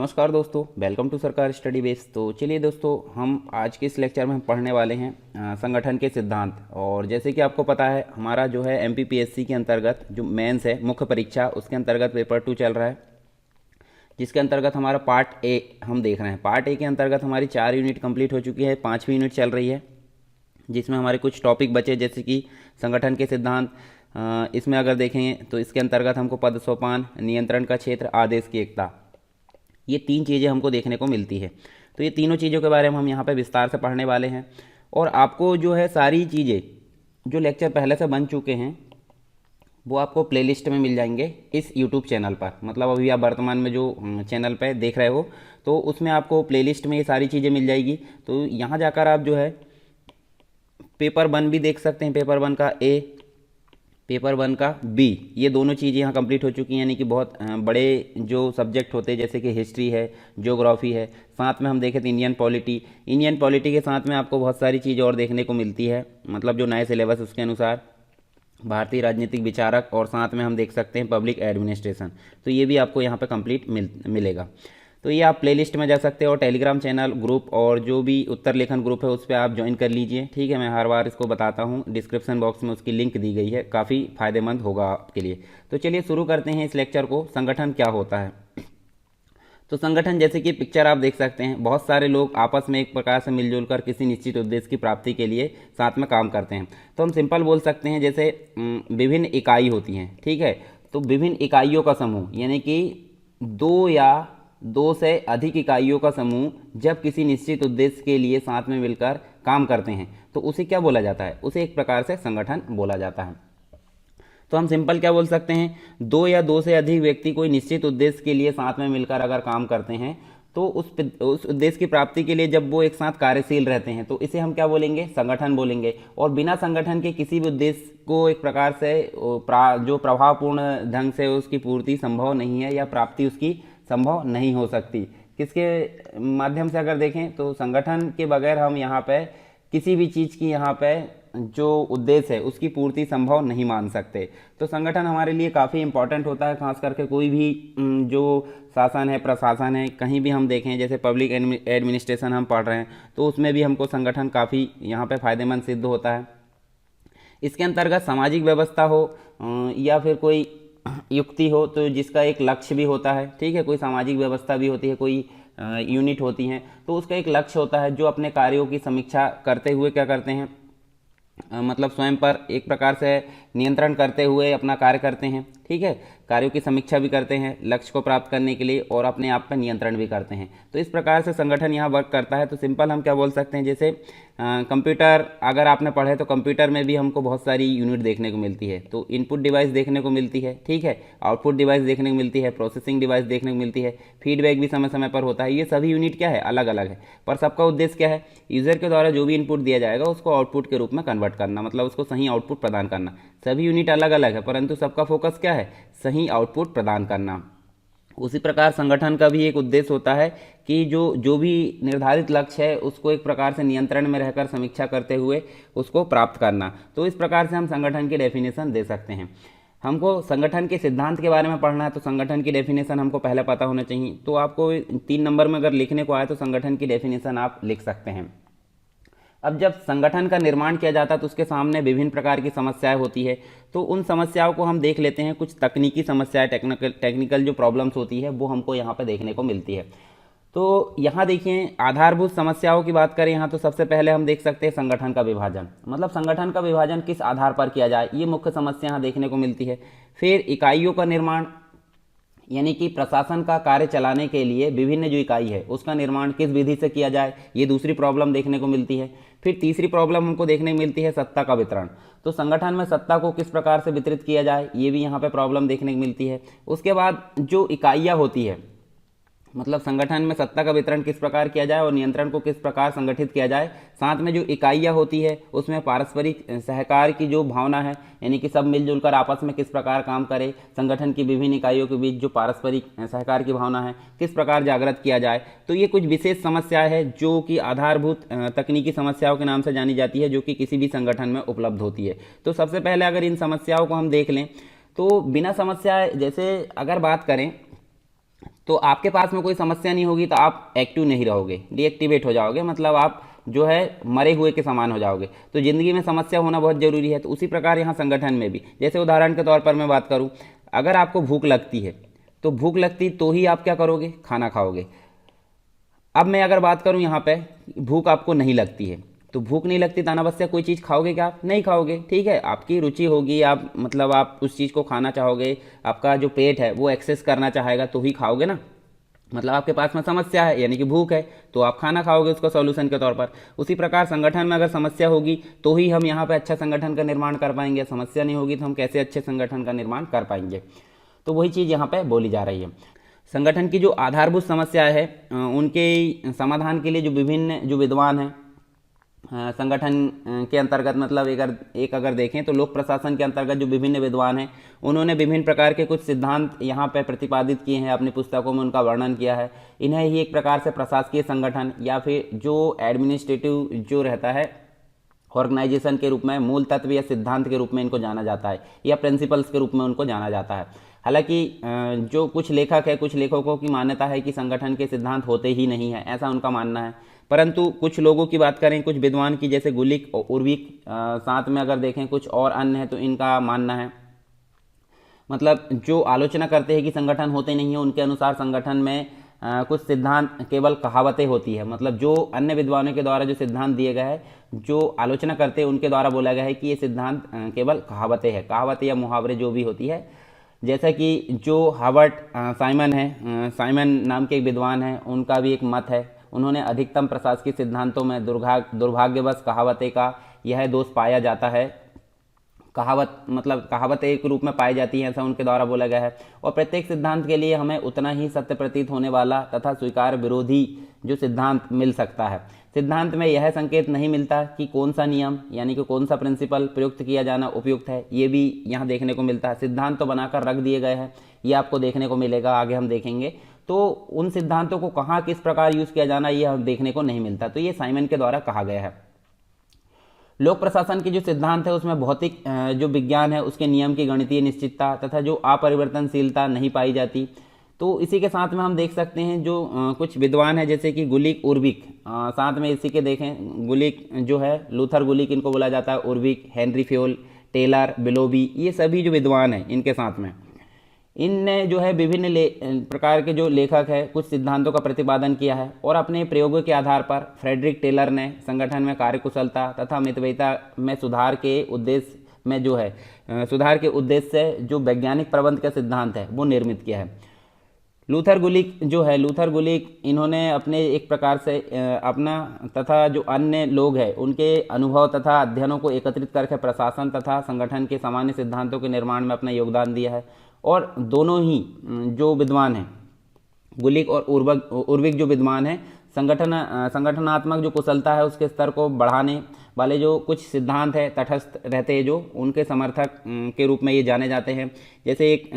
नमस्कार दोस्तों, welcome to सरकार स्टडी बेस। तो चलिए दोस्तों, हम आज के इस लेक्चर में हम पढ़ने वाले हैं संगठन के सिद्धांत। और जैसे कि आपको पता है, हमारा जो है एमपीपीएससी के अंतर्गत जो मेंस है, मुख्य परीक्षा, उसके अंतर्गत पेपर 2 चल रहा है, जिसके अंतर्गत हमारा पार्ट ए हम देख रहे हैं। पार्ट ए के अंतर्गत हमारी 4 यूनिट कंप्लीट हो चुकी है, 5वीं यूनिट चल रही है, जिसमें हमारे कुछ टॉपिक बचे, जैसे कि संगठन के सिद्धांत। इसमें अगर देखेंगे तो इसके अंतर्गत हमको पद सोपान, नियंत्रण का क्षेत्र, आदेश की एकता, ये 3 चीज़ें हमको देखने को मिलती है। तो ये तीनों चीज़ों के बारे में हम यहाँ पे विस्तार से पढ़ने वाले हैं। और आपको जो है सारी चीज़ें जो लेक्चर पहले से बन चुके हैं वो आपको प्लेलिस्ट में मिल जाएंगे इस यूट्यूब चैनल पर। मतलब अभी आप वर्तमान में जो चैनल पर देख रहे हो, तो उसमें आपको प्लेलिस्ट में ये सारी चीज़ें मिल जाएगी। तो यहाँ जाकर आप जो है पेपर 1 भी देख सकते हैं, पेपर 1 का ए, पेपर 1 का बी, ये दोनों चीज़ें यहाँ कंप्लीट हो चुकी हैं। यानी कि बहुत बड़े जो सब्जेक्ट होते हैं, जैसे कि हिस्ट्री है, ज्योग्राफी है, साथ में हम देखें तो इंडियन पॉलिटी के साथ में आपको बहुत सारी चीज़ें और देखने को मिलती है। मतलब जो नए सिलेबस उसके अनुसार भारतीय राजनीतिक विचारक, और साथ में हम देख सकते हैं पब्लिक एडमिनिस्ट्रेशन। तो ये भी आपको यहाँ पे कंप्लीट मिलेगा। तो ये आप प्लेलिस्ट में जा सकते हो, और टेलीग्राम चैनल, ग्रुप और जो भी उत्तर लेखन ग्रुप है उस पर आप ज्वाइन कर लीजिए। ठीक है, मैं हर बार इसको बताता हूँ, डिस्क्रिप्शन बॉक्स में उसकी लिंक दी गई है, काफ़ी फायदेमंद होगा आपके लिए। तो चलिए शुरू करते हैं इस लेक्चर को। संगठन क्या होता है? तो संगठन, जैसे कि पिक्चर आप देख सकते हैं, बहुत सारे लोग आपस में एक प्रकार से मिलजुल कर किसी निश्चित उद्देश्य की प्राप्ति के लिए साथ में काम करते हैं। तो हम सिंपल बोल सकते हैं, जैसे विभिन्न इकाई होती हैं। ठीक है, तो विभिन्न इकाइयों का समूह, यानी कि 2 या 2 से अधिक इकाइयों का समूह जब किसी निश्चित उद्देश्य के लिए साथ में मिलकर काम करते हैं, तो उसे क्या बोला जाता है? उसे एक प्रकार से संगठन बोला जाता है। तो हम सिंपल क्या बोल सकते हैं, 2 या 2 से अधिक व्यक्ति कोई निश्चित उद्देश्य के लिए साथ में मिलकर अगर काम करते हैं, तो उस उद्देश्य की प्राप्ति के लिए जब वो एक साथ कार्यशील रहते हैं, तो इसे हम क्या बोलेंगे? संगठन बोलेंगे। और बिना संगठन के किसी भी उद्देश्य को एक प्रकार से जो प्रभावपूर्ण ढंग से उसकी पूर्ति संभव नहीं है, या प्राप्ति उसकी संभव नहीं हो सकती। किसके माध्यम से अगर देखें, तो संगठन के बगैर हम यहाँ पे किसी भी चीज़ की यहाँ पे जो उद्देश्य है उसकी पूर्ति संभव नहीं मान सकते। तो संगठन हमारे लिए काफ़ी इंपॉर्टेंट होता है, खास करके कोई भी जो शासन है, प्रशासन है, कहीं भी हम देखें, जैसे पब्लिक एडमिनिस्ट्रेशन हम पढ़ रहे हैं, तो उसमें भी हमको संगठन काफ़ी यहाँ पे फायदेमंद सिद्ध होता है। इसके अंतर्गत सामाजिक व्यवस्था हो या फिर कोई युक्ति हो, तो जिसका एक लक्ष्य भी होता है। ठीक है, कोई सामाजिक व्यवस्था भी होती है, कोई यूनिट होती हैं, तो उसका एक लक्ष्य होता है, जो अपने कार्यों की समीक्षा करते हुए क्या करते हैं, मतलब स्वयं पर एक प्रकार से नियंत्रण करते हुए अपना कार्य करते हैं। ठीक है, कार्यों की समीक्षा भी करते हैं लक्ष्य को प्राप्त करने के लिए, और अपने आप पर नियंत्रण भी करते हैं। तो इस प्रकार से संगठन यहाँ वर्क करता है। तो सिंपल हम क्या बोल सकते हैं, जैसे कंप्यूटर अगर आपने पढ़े, तो कंप्यूटर में भी हमको बहुत सारी यूनिट देखने को मिलती है। तो इनपुट डिवाइस देखने को मिलती है, ठीक है, आउटपुट डिवाइस देखने को मिलती है, प्रोसेसिंग डिवाइस देखने को मिलती है, फीडबैक भी समय समय पर होता है। ये सभी यूनिट क्या है? अलग अलग है, पर सबका उद्देश्य क्या है? यूजर के द्वारा जो भी इनपुट दिया जाएगा उसको आउटपुट के रूप में कन्वर्ट करना, मतलब उसको सही आउटपुट प्रदान करना। सभी यूनिट अलग अलग है, परंतु सबका फोकस क्या है? सही आउटपुट प्रदान करना। उसी प्रकार संगठन का भी एक उद्देश्य होता है कि जो भी निर्धारित लक्ष्य है उसको एक प्रकार से नियंत्रण में रहकर समीक्षा करते हुए उसको प्राप्त करना। तो इस प्रकार से हम संगठन की डेफिनेशन दे सकते हैं। हमको संगठन के सिद्धांत के बारे में पढ़ना है, तो संगठन की डेफिनेशन हमको पहले पता होना चाहिए। तो आपको 3 नंबर में अगर लिखने को आए, तो संगठन की डेफिनेशन आप लिख सकते हैं। अब जब संगठन का निर्माण किया जाता है, तो उसके सामने विभिन्न प्रकार की समस्याएं होती है। तो उन समस्याओं को हम देख लेते हैं। कुछ तकनीकी समस्याएं, टेक्निकल जो प्रॉब्लम्स होती है, वो हमको यहाँ पे देखने को मिलती है। तो यहाँ देखिए, आधारभूत समस्याओं की बात करें यहाँ, तो सबसे पहले हम देख सकते हैं संगठन का विभाजन। मतलब संगठन का विभाजन किस आधार पर किया जाए, ये मुख्य समस्या यहाँ देखने को मिलती है। फिर इकाइयों का निर्माण, यानी कि प्रशासन का कार्य चलाने के लिए विभिन्न जो इकाई है उसका निर्माण किस विधि से किया जाए, ये दूसरी प्रॉब्लम देखने को मिलती है। फिर तीसरी प्रॉब्लम हमको देखने को मिलती है सत्ता का वितरण। तो संगठन में सत्ता को किस प्रकार से वितरित किया जाए, ये भी यहाँ पे प्रॉब्लम देखने को मिलती है। उसके बाद जो इकाइयाँ होती है, मतलब संगठन में सत्ता का वितरण किस प्रकार किया जाए और नियंत्रण को किस प्रकार संगठित किया जाए। साथ में जो इकाइयाँ होती है उसमें पारस्परिक सहकार की जो भावना है, यानी कि सब मिलजुल कर आपस में किस प्रकार काम करे, संगठन की विभिन्न इकाइयों के बीच जो पारस्परिक सहकार की भावना है किस प्रकार जागृत किया जाए। तो ये कुछ विशेष समस्याएं है जो कि आधारभूत तकनीकी समस्याओं के नाम से जानी जाती है, जो कि किसी भी संगठन में उपलब्ध होती है। तो सबसे पहले अगर इन समस्याओं को हम देख लें, तो बिना समस्या, जैसे अगर बात करें तो आपके पास में कोई समस्या नहीं होगी तो आप एक्टिव नहीं रहोगे, डीएक्टिवेट हो जाओगे, मतलब आप जो है मरे हुए के समान हो जाओगे। तो ज़िंदगी में समस्या होना बहुत ज़रूरी है। तो उसी प्रकार यहाँ संगठन में भी, जैसे उदाहरण के तौर पर मैं बात करूँ, अगर आपको भूख लगती है तो भूख लगती तो ही आप क्या करोगे, खाना खाओगे। अब मैं अगर बात करूं यहाँ पे, भूख आपको नहीं लगती है, तो भूख नहीं लगती तो अनावश्यक कोई चीज़ खाओगे क्या, आप नहीं खाओगे। ठीक है, आपकी रुचि होगी, आप मतलब आप उस चीज़ को खाना चाहोगे, आपका जो पेट है वो एक्सेस करना चाहेगा तो ही खाओगे ना। मतलब आपके पास में समस्या है यानी कि भूख है, तो आप खाना खाओगे उसका सॉल्यूशन के तौर पर। उसी प्रकार संगठन में अगर समस्या होगी तो ही हम यहाँ पे अच्छा संगठन का निर्माण कर पाएंगे, समस्या नहीं होगी तो हम कैसे अच्छे संगठन का निर्माण कर पाएंगे। तो वही चीज़ यहाँ पे बोली जा रही है। संगठन की जो आधारभूत समस्या है उनके समाधान के लिए जो विभिन्न जो विद्वान हैं संगठन के अंतर्गत, मतलब एक अगर देखें तो लोक प्रशासन के अंतर्गत जो विभिन्न विद्वान हैं उन्होंने विभिन्न प्रकार के कुछ सिद्धांत यहाँ पर प्रतिपादित किए हैं, अपनी पुस्तकों में उनका वर्णन किया है। इन्हें ही एक प्रकार से प्रशासकीय संगठन या फिर जो एडमिनिस्ट्रेटिव जो रहता है ऑर्गेनाइजेशन के रूप में, मूल तत्व या सिद्धांत के रूप में इनको जाना जाता है, या प्रिंसिपल्स के रूप में उनको जाना जाता है। हालांकि जो कुछ लेखक है, कुछ लेखकों की मान्यता है कि संगठन के सिद्धांत होते ही नहीं है, ऐसा उनका मानना है। परंतु कुछ लोगों की बात करें, कुछ विद्वान की, जैसे गुलिक और उर्विक, साथ में अगर देखें कुछ और अन्य है, तो इनका मानना है, मतलब जो आलोचना करते हैं कि संगठन होते नहीं है, उनके अनुसार संगठन में कुछ सिद्धांत केवल कहावतें होती है। मतलब जो अन्य विद्वानों के द्वारा जो सिद्धांत दिए गए हैं, जो आलोचना करते हैं उनके द्वारा बोला गया है कि ये सिद्धांत केवल कहावतें हैं, कहावतें या मुहावरे जो भी होती है। जैसा कि जो हार्वर्ड साइमन है, साइमन नाम के एक विद्वान हैं, उनका भी एक मत है। उन्होंने अधिकतम प्रशासकीय सिद्धांतों में दुर्भाग्यवश कहावतें का यह दोष पाया जाता है। कहावत मतलब कहावत एक रूप में पाई जाती है, ऐसा उनके द्वारा बोला गया है। और प्रत्येक सिद्धांत के लिए हमें उतना ही सत्य प्रतीत होने वाला तथा स्वीकार विरोधी जो सिद्धांत मिल सकता है। सिद्धांत में यह संकेत नहीं मिलता कि कौन सा नियम यानी कि कौन सा प्रिंसिपल प्रयुक्त किया जाना उपयुक्त है, ये भी यहाँ देखने को मिलता है। सिद्धांत तो बनाकर रख दिए गए हैं, ये आपको देखने को मिलेगा, आगे हम देखेंगे। तो उन सिद्धांतों को कहाँ किस प्रकार यूज़ किया जाना, ये हम देखने को नहीं मिलता। तो ये साइमन के द्वारा कहा गया है। लोक प्रशासन के जो सिद्धांत है उसमें भौतिक जो विज्ञान है उसके नियम की गणितीय निश्चितता तथा जो अपरिवर्तनशीलता नहीं पाई जाती। तो इसी के साथ में हम देख सकते हैं जो कुछ विद्वान है, जैसे कि गुलिक, उर्विक, साथ में इसी के देखें, गुलिक जो है, लूथर गुलिक इनको बोला जाता है, उर्विक, हेनरी फ्योल, टेलर, बिलोबी, ये सभी जो विद्वान हैं इनके साथ में इनने जो है विभिन्न प्रकार के जो लेखक है कुछ सिद्धांतों का प्रतिपादन किया है। और अपने प्रयोगों के आधार पर फ्रेडरिक टेलर ने संगठन में कार्यकुशलता तथा मितव्ययिता में सुधार के उद्देश्य में जो है सुधार के उद्देश्य से जो वैज्ञानिक प्रबंध का सिद्धांत है वो निर्मित किया है। लूथर गुलिक जो है, लूथर गुलिक इन्होंने अपने एक प्रकार से अपना तथा जो अन्य लोग हैं उनके अनुभव तथा अध्ययनों को एकत्रित करके प्रशासन तथा संगठन के सामान्य सिद्धांतों के निर्माण में अपना योगदान दिया है। और दोनों ही जो विद्वान हैं, गुलिक और उर्विक जो विद्वान हैं, संगठनात्मक जो कुशलता है उसके स्तर को बढ़ाने वाले जो कुछ सिद्धांत है तटस्थ रहते हैं, जो उनके समर्थक के रूप में ये जाने जाते हैं। जैसे एक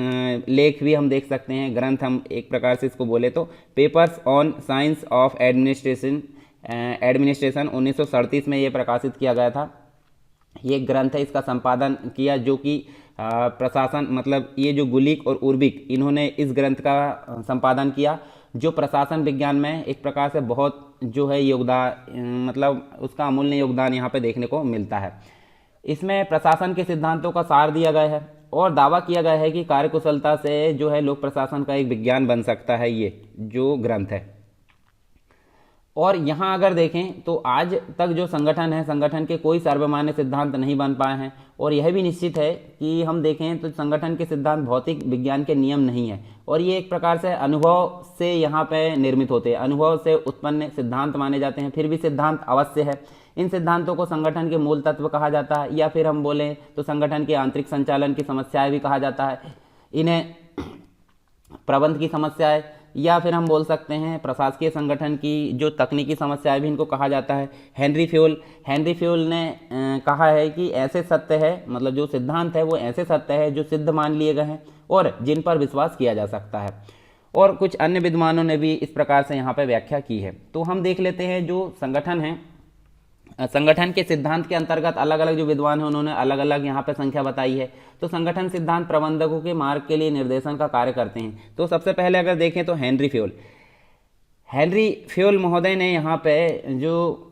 लेख भी हम देख सकते हैं, ग्रंथ हम एक प्रकार से इसको बोले तो, papers on science of administration 1937 में ये प्रकाशित किया गया था। ये ग्रंथ है, इसका संपादन किया जो कि प्रशासन, मतलब ये जो गुलिक और उर्विक इन्होंने इस ग्रंथ का संपादन किया, जो प्रशासन विज्ञान में एक प्रकार से बहुत जो है योगदान, मतलब उसका अमूल्य योगदान यहाँ पे देखने को मिलता है। इसमें प्रशासन के सिद्धांतों का सार दिया गया है और दावा किया गया है कि कार्यकुशलता से जो है लोक प्रशासन का एक विज्ञान बन सकता है, ये जो ग्रंथ है। और यहाँ अगर देखें तो आज तक जो संगठन है, संगठन के कोई सर्वमान्य सिद्धांत नहीं बन पाए हैं। और यह भी निश्चित है कि हम देखें तो संगठन के सिद्धांत भौतिक विज्ञान के नियम नहीं है, और ये एक प्रकार से अनुभव से यहाँ पे निर्मित होते हैं, अनुभव से उत्पन्न सिद्धांत माने जाते हैं। फिर भी सिद्धांत अवश्य है। इन सिद्धांतों को संगठन के मूल तत्व कहा जाता है, या फिर हम बोलें तो संगठन के आंतरिक संचालन की समस्याएं भी कहा जाता है। इन्हें प्रबंध की समस्याएं, या फिर हम बोल सकते हैं प्रशासकीय संगठन की जो तकनीकी समस्याएं भी इनको कहा जाता है। हेनरी फ्योल ने कहा है कि ऐसे सत्य है, मतलब जो सिद्धांत है वो ऐसे सत्य है जो सिद्ध मान लिए गए हैं और जिन पर विश्वास किया जा सकता है। और कुछ अन्य विद्वानों ने भी इस प्रकार से यहाँ पर व्याख्या की है। तो हम देख लेते हैं जो संगठन है संगठन के सिद्धांत के अंतर्गत अलग अलग जो विद्वान हैं उन्होंने अलग अलग यहाँ पे संख्या बताई है। तो संगठन सिद्धांत प्रबंधकों के मार्ग के लिए निर्देशन का कार्य करते हैं। तो सबसे पहले अगर देखें तो हेनरी फ्योल महोदय ने यहाँ पे जो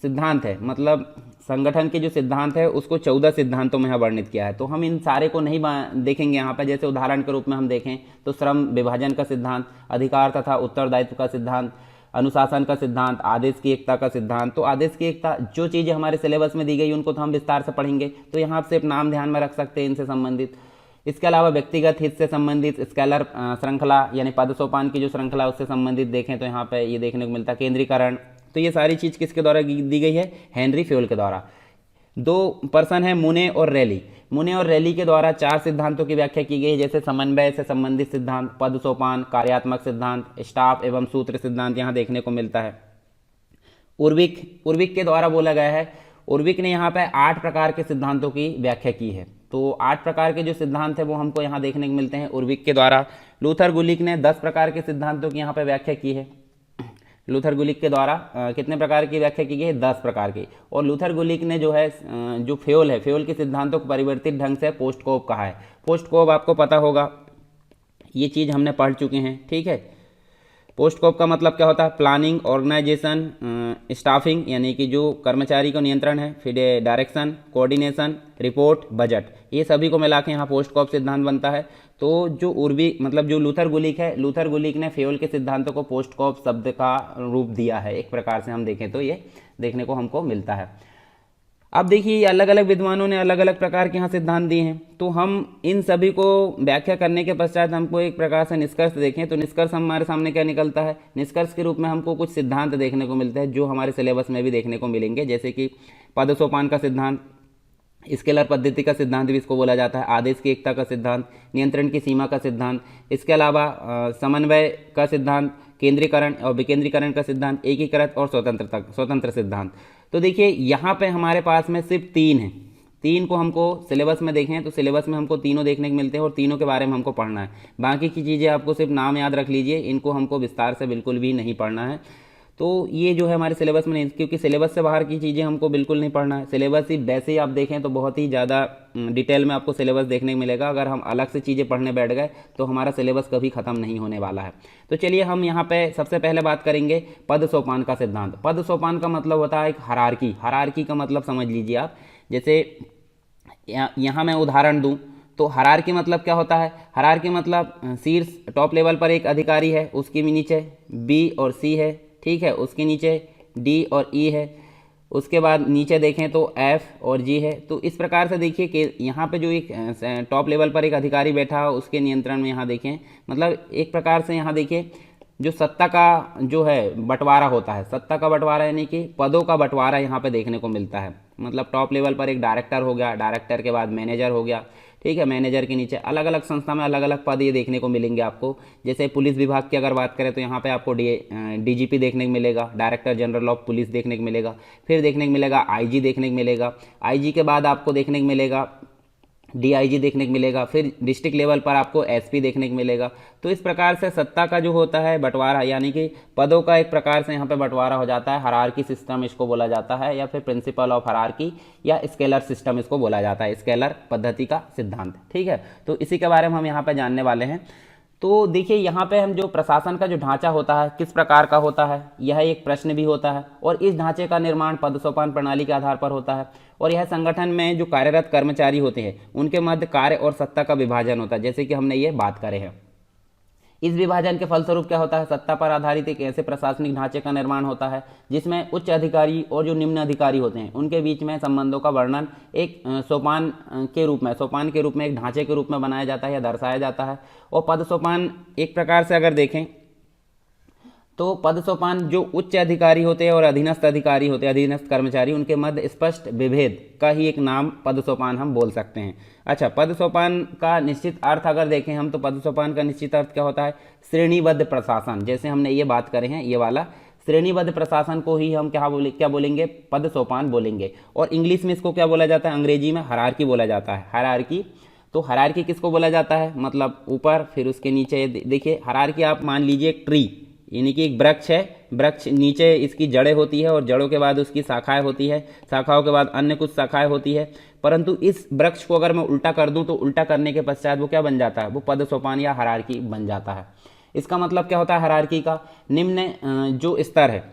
सिद्धांत है, मतलब संगठन के जो सिद्धांत है उसको 14 सिद्धांतों में यहाँ वर्णित किया है। तो हम इन सारे को नहीं देखेंगे यहाँ पे। जैसे उदाहरण के रूप में हम देखें तो श्रम विभाजन का सिद्धांत, अधिकार तथा उत्तरदायित्व का सिद्धांत, अनुशासन का सिद्धांत, आदेश की एकता का सिद्धांत। तो आदेश की एकता, जो चीज़ें हमारे सिलेबस में दी गई उनको तो हम विस्तार से पढ़ेंगे, तो यहाँ आप सिर्फ नाम ध्यान में रख सकते हैं इनसे संबंधित। इसके अलावा व्यक्तिगत हित से संबंधित स्केलर श्रृंखला यानी पद सोपान की जो श्रृंखला उससे संबंधित देखें तो यहाँ पे ये देखने को मिलता है। केंद्रीकरण, तो ये सारी चीज़ किसके द्वारा दी गई है? हेनरी फ्योल के द्वारा। दो पर्सन है मुने और रैली के द्वारा 4 सिद्धांतों की व्याख्या की गई है, जैसे समन्वय से संबंधित सिद्धांत, पद सोपान, कार्यात्मक सिद्धांत, स्टाफ एवं सूत्र सिद्धांत यहाँ देखने को मिलता है। उर्विक के द्वारा बोला गया है। उर्विक ने यहाँ पे 8 प्रकार के सिद्धांतों की व्याख्या की है। तो 8 प्रकार के जो सिद्धांत है वो हमको यहाँ देखने को मिलते हैं उर्विक के द्वारा। लूथर गुलिक ने 10 प्रकार के सिद्धांतों की यहाँ पे व्याख्या की है। लूथर गुलिक के द्वारा कितने प्रकार की व्याख्या की गई है? 10 प्रकार की। और लूथर गुलिक ने जो है जो फ्योल के सिद्धांतों को परिवर्तित ढंग से पोस्टकोप कहा है। पोस्टकोप आपको पता होगा, ये चीज़ हमने पढ़ चुके हैं, ठीक है। पोस्टकोप का मतलब क्या होता है? प्लानिंग, ऑर्गेनाइजेशन, स्टाफिंग यानी कि जो कर्मचारी को नियंत्रण है, फिर डायरेक्शन, कोऑर्डिनेशन, रिपोर्ट, बजट, ये सभी को मिला के यहाँ पोस्टकोप सिद्धांत बनता है। तो जो जो लूथर गुलिक ने फ्योल के सिद्धांतों को पोस्टकोप शब्द का रूप दिया है, एक प्रकार से हम देखें तो ये देखने को हमको मिलता है। अब देखिए अलग अलग विद्वानों ने अलग अलग प्रकार के यहाँ सिद्धांत दिए हैं। तो हम इन सभी को व्याख्या करने के पश्चात हमको एक प्रकार से निष्कर्ष देखें तो निष्कर्ष हमारे सामने क्या निकलता है? निष्कर्ष के रूप में हमको कुछ सिद्धांत देखने को मिलते हैं जो हमारे सिलेबस में भी देखने को मिलेंगे, जैसे कि पद सोपान का सिद्धांत, स्केलर पद्धति का सिद्धांत भी इसको बोला जाता है, आदेश की एकता का सिद्धांत, नियंत्रण की सीमा का सिद्धांत, इसके अलावा समन्वय का सिद्धांत, केंद्रीकरण और विकेंद्रीकरण का सिद्धांत, एकीकृत और स्वतंत्र सिद्धांत। तो देखिए यहाँ पे हमारे पास में सिर्फ 3 हैं। 3 को हमको सिलेबस में देखें तो सिलेबस में हमको तीनों देखने को मिलते हैं और तीनों के बारे में हमको पढ़ना है। बाकी की चीज़ें आपको सिर्फ नाम याद रख लीजिए, इनको हमको विस्तार से बिल्कुल भी नहीं पढ़ना है। तो ये जो है हमारे सिलेबस में नहीं, क्योंकि सिलेबस से बाहर की चीज़ें हमको बिल्कुल नहीं पढ़ना है। सिलेबस ही वैसे ही आप देखें तो बहुत ही ज़्यादा डिटेल में आपको सिलेबस देखने को मिलेगा। अगर हम अलग से चीज़ें पढ़ने बैठ गए तो हमारा सिलेबस कभी ख़त्म नहीं होने वाला है। तो चलिए हम यहाँ पे सबसे पहले बात करेंगे पद सोपान का सिद्धांत। पद सोपान का मतलब होता है एक हायरार्की का मतलब समझ लीजिए आप। जैसे यहाँ मैं उदाहरण दूँ तो हायरार्की मतलब क्या होता है? हायरार्की मतलब शीर्ष टॉप लेवल पर एक अधिकारी है, उसके भी नीचे बी और सी है, ठीक है, उसके नीचे डी और ई है, उसके बाद नीचे देखें तो एफ और जी है। तो इस प्रकार से देखिए कि यहाँ पे जो एक टॉप लेवल पर एक अधिकारी बैठा है उसके नियंत्रण में यहाँ देखें, मतलब एक प्रकार से यहाँ देखिए जो सत्ता का जो है बंटवारा होता है, सत्ता का बंटवारा यानी कि पदों का बंटवारा यहाँ पे देखने को मिलता है। मतलब टॉप लेवल पर एक डायरेक्टर हो गया, डायरेक्टर के बाद मैनेजर हो गया, ठीक है, मैनेजर के नीचे अलग अलग संस्था में अलग अलग पद ये देखने को मिलेंगे आपको। जैसे पुलिस विभाग की अगर बात करें तो यहाँ पे आपको डीजीपी देखने को मिलेगा, डायरेक्टर जनरल ऑफ पुलिस देखने को मिलेगा, फिर देखने को मिलेगा आईजी देखने को मिलेगा, आईजी के बाद आपको देखने को मिलेगा डीआईजी देखने को मिलेगा, फिर डिस्ट्रिक्ट लेवल पर आपको एसपी देखने को मिलेगा। तो इस प्रकार से सत्ता का जो होता है बंटवारा यानी कि पदों का एक प्रकार से यहाँ पे बंटवारा हो जाता है। हायरार्की सिस्टम इसको बोला जाता है या फिर प्रिंसिपल ऑफ हायरार्की या स्केलर सिस्टम इसको बोला जाता है, स्केलर पद्धति का सिद्धांत, ठीक है। तो इसी के बारे में हम यहाँ पे जानने वाले हैं। तो देखिए यहाँ पे हम जो प्रशासन का जो ढांचा होता है किस प्रकार का होता है, यह एक प्रश्न भी होता है और इस ढांचे का निर्माण पद सोपान प्रणाली के आधार पर होता है। और यह संगठन में जो कार्यरत कर्मचारी होते हैं उनके मध्य कार्य और सत्ता का विभाजन होता है, जैसे कि हमने ये बात करे हैं। इस विभाजन के फलस्वरूप क्या होता है? सत्ता पर आधारित एक ऐसे प्रशासनिक ढांचे का निर्माण होता है जिसमें उच्च अधिकारी और जो निम्न अधिकारी होते हैं उनके बीच में संबंधों का वर्णन एक सोपान के रूप में एक ढांचे के रूप में बनाया जाता है या दर्शाया जाता है। और पद सोपान एक प्रकार से अगर देखें तो पद सोपान जो उच्च अधिकारी होते हैं और अधीनस्थ अधिकारी होते हैं, अधीनस्थ कर्मचारी, उनके मध्य स्पष्ट विभेद का ही एक नाम पद सोपान हम बोल सकते हैं। अच्छा, पद सोपान का निश्चित अर्थ अगर देखें हम तो पद सोपान का निश्चित अर्थ क्या होता है? श्रेणीबद्ध प्रशासन। जैसे हमने ये बात करे हैं, ये वाला श्रेणीबद्ध प्रशासन को ही हम क्या बोलेंगे? पद सोपान बोलेंगे। और इंग्लिश में इसको क्या बोला जाता है? अंग्रेजी में हायरार्की बोला जाता है। हायरार्की, तो हायरार्की किसको बोला जाता है? मतलब ऊपर, फिर उसके नीचे। देखिए हायरार्की आप मान लीजिए एक यानी कि एक वृक्ष है, वृक्ष नीचे इसकी जड़ें होती है और जड़ों के बाद उसकी शाखाएं होती है, शाखाओं के बाद अन्य कुछ शाखाएं होती है। परंतु इस वृक्ष को अगर मैं उल्टा कर दूं तो उल्टा करने के पश्चात वो क्या बन जाता है, वो पद सोपान या हायरार्की बन जाता है। इसका मतलब क्या होता है हायरार्की का, निम्न जो स्तर है,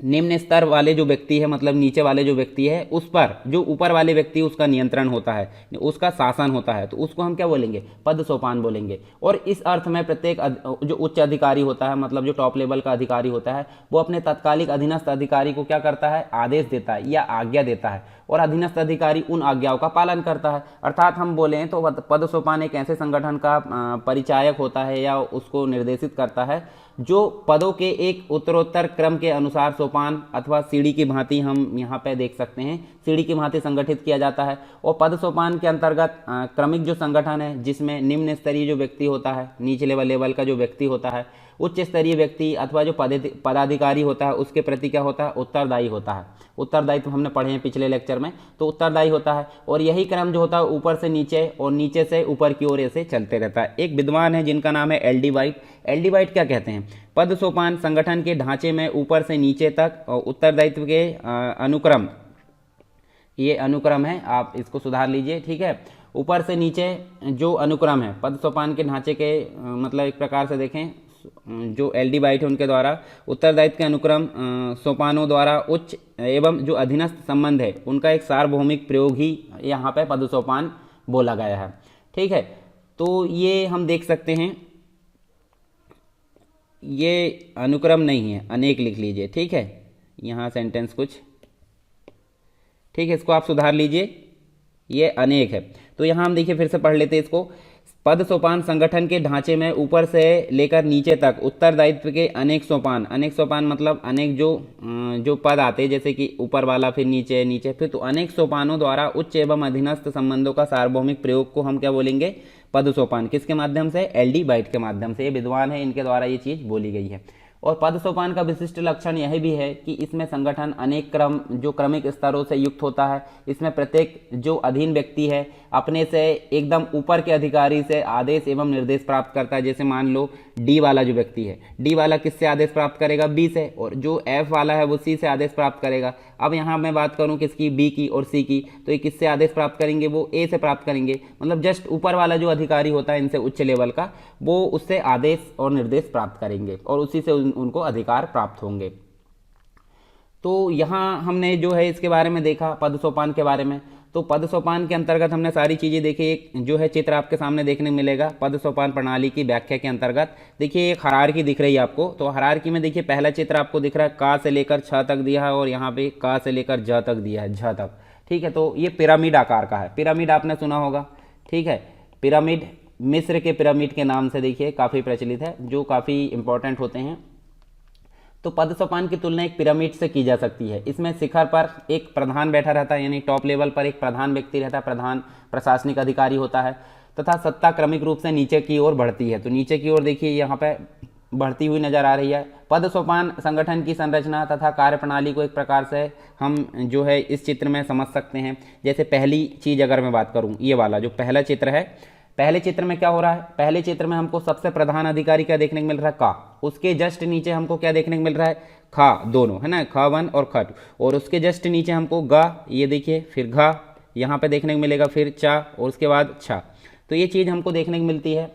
निम्न स्तर वाले जो व्यक्ति है, मतलब नीचे वाले जो व्यक्ति है, उस पर जो ऊपर वाले व्यक्ति उसका नियंत्रण होता है, उसका शासन होता है, तो उसको हम क्या बोलेंगे, पद सोपान बोलेंगे। और इस अर्थ में प्रत्येक जो उच्च अधिकारी होता है, मतलब जो टॉप लेवल का अधिकारी होता है, वो अपने तत्कालिक अधीनस्थ अधिकारी को क्या करता है, आदेश देता है या आज्ञा देता है, और अधीनस्थ अधिकारी उन आज्ञाओं का पालन करता है। अर्थात हम बोलें तो पद सोपान एक ऐसे संगठन का परिचायक होता है या उसको निर्देशित करता है जो पदों के एक उत्तरोत्तर क्रम के अनुसार सोपान अथवा सीढ़ी की भांति, हम यहाँ पे देख सकते हैं, सीढ़ी की भांति संगठित किया जाता है। और पद सोपान के अंतर्गत क्रमिक जो संगठन है, जिसमें निम्न स्तरीय जो व्यक्ति होता है, नीचे लेवल का जो व्यक्ति होता है, उच्च स्तरीय व्यक्ति अथवा जो पदाधिकारी होता है, उसके प्रति क्या होता है, उत्तरदायी होता है। उत्तरदायित्व हमने पढ़े हैं पिछले लेक्चर में, तो उत्तरदायी होता है। और यही क्रम जो होता है ऊपर से नीचे और नीचे से ऊपर की ओर ऐसे चलते रहता है। एक विद्वान है जिनका नाम है L D white. L D white क्या कहते हैं, पद सोपान संगठन के ढांचे में ऊपर से नीचे तक उत्तरदायित्व के अनुक्रम, ये अनुक्रम है, आप इसको सुधार लीजिए, ठीक है। ऊपर से नीचे जो अनुक्रम है पद सोपान के ढांचे के, मतलब एक प्रकार से देखें, जो एल डी वाइट है उनके द्वारा उत्तरदायित्व के अनुक्रम सोपानों द्वारा उच्च एवं जो अधीनस्थ संबंध है उनका एक सार्वभौमिक प्रयोग ही यहाँ पे पद सोपान बोला गया है, ठीक है। तो ये हम देख सकते हैं, ये अनुक्रम नहीं है, अनेक लिख लीजिए, ठीक है, यहाँ सेंटेंस कुछ, ठीक है, इसको आप सुधार लीजिए, ये अनेक है। तो यहाँ हम देखिए फिर से पढ़ लेते हैं इसको। पद सोपान संगठन के ढांचे में ऊपर से लेकर नीचे तक उत्तरदायित्व के अनेक सोपान, अनेक सोपान मतलब अनेक जो पद आते हैं, जैसे कि ऊपर वाला फिर नीचे, नीचे फिर, तो अनेक सोपानों द्वारा उच्च एवं अधीनस्थ संबंधों का सार्वभौमिक प्रयोग को हम क्या बोलेंगे, पद सोपान। किसके माध्यम से, एल डी वाइट के माध्यम से, ये विद्वान है, इनके द्वारा ये चीज बोली गई है। और पद सोपान का विशिष्ट लक्षण यह भी है कि इसमें संगठन अनेक क्रम, जो क्रमिक स्तरों से युक्त होता है। इसमें प्रत्येक जो अधीन व्यक्ति है अपने से एकदम ऊपर के अधिकारी से आदेश एवं निर्देश प्राप्त करता है। जैसे मान लो डी वाला जो व्यक्ति है, डी वाला किससे आदेश प्राप्त करेगा, बी से, और जो एफ वाला है वो सी से आदेश प्राप्त करेगा। अब यहाँ मैं बात करूँ किसकी, बी की और सी की, तो ये किससे आदेश प्राप्त करेंगे, वो ए से प्राप्त करेंगे। मतलब जस्ट ऊपर वाला जो अधिकारी होता है इनसे उच्च लेवल का, वो उससे आदेश और निर्देश प्राप्त करेंगे और उसी से उनको अधिकार प्राप्त होंगे। तो यहाँ हमने जो है इसके बारे में देखा, पद सोपान के बारे में। तो पद सोपान के अंतर्गत हमने सारी चीज़ें देखी। एक जो है चित्र आपके सामने देखने को मिलेगा पद सोपान प्रणाली की व्याख्या के अंतर्गत। देखिए एक हायरार्की दिख रही है आपको, तो हायरार्की में देखिए पहला चित्र आपको दिख रहा है, का से लेकर छ तक दिया है और यहाँ पे का से लेकर ज तक दिया है, झ तक, ठीक है। तो ये पिरामिड आकार का है, पिरामिड आपने सुना होगा, ठीक है। पिरामिड मिस्र के पिरामिड के नाम से देखिए काफ़ी प्रचलित है, जो काफ़ी इंपॉर्टेंट होते हैं। तो पद सोपान की तुलना एक पिरामिड से की जा सकती है। इसमें शिखर पर एक प्रधान बैठा रहता है, यानी टॉप लेवल पर एक प्रधान व्यक्ति रहता है, प्रधान प्रशासनिक अधिकारी होता है, तथा सत्ता क्रमिक रूप से नीचे की ओर बढ़ती है। तो नीचे की ओर देखिए यहाँ पे बढ़ती हुई नजर आ रही है। पद सोपान संगठन की संरचना तथा कार्य प्रणाली को एक प्रकार से हम जो है इस चित्र में समझ सकते हैं। जैसे पहली चीज अगर मैं बात करूँ, ये वाला जो पहला चित्र है, पहले चित्र में क्या हो रहा है, पहले चित्र में हमको सबसे प्रधान अधिकारी क्या देखने को मिल रहा है, का। उसके जस्ट नीचे हमको क्या देखने को मिल रहा है, खा, दोनों है ना, खा वन और खा टू। और उसके जस्ट नीचे हमको गा, ये देखिए, फिर घा यहाँ पे देखने को मिलेगा, फिर चा और उसके बाद छा। तो ये चीज़ हमको देखने को मिलती है।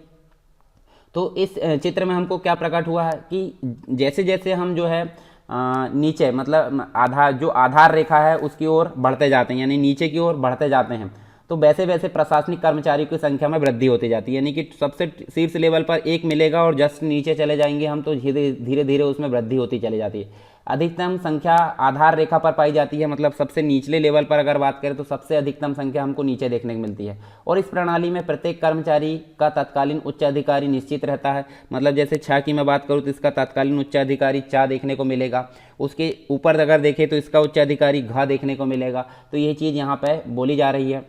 तो इस चित्र में हमको क्या प्रकट हुआ है कि जैसे जैसे हम जो है नीचे, मतलब आधार, जो आधार रेखा है उसकी ओर बढ़ते जाते हैं, यानी नीचे की ओर बढ़ते जाते हैं, तो वैसे वैसे प्रशासनिक कर्मचारियों की संख्या में वृद्धि होती जाती है। यानी कि सबसे शीर्ष लेवल पर एक मिलेगा और जस्ट नीचे चले जाएंगे हम, तो धीरे धीरे उसमें वृद्धि होती चली जाती है। अधिकतम संख्या आधार रेखा पर पाई जाती है, मतलब सबसे निचले लेवल पर अगर बात करें तो सबसे अधिकतम संख्या हमको नीचे देखने को मिलती है। और इस प्रणाली में प्रत्येक कर्मचारी का तत्कालीन उच्च अधिकारी निश्चित रहता है। मतलब जैसे छा की मैं बात करूँ तो इसका तत्कालीन उच्च अधिकारी चा देखने को मिलेगा, उसके ऊपर अगर देखें तो इसका उच्च अधिकारी घा देखने को मिलेगा। तो ये चीज़ यहाँ पर बोली जा रही है।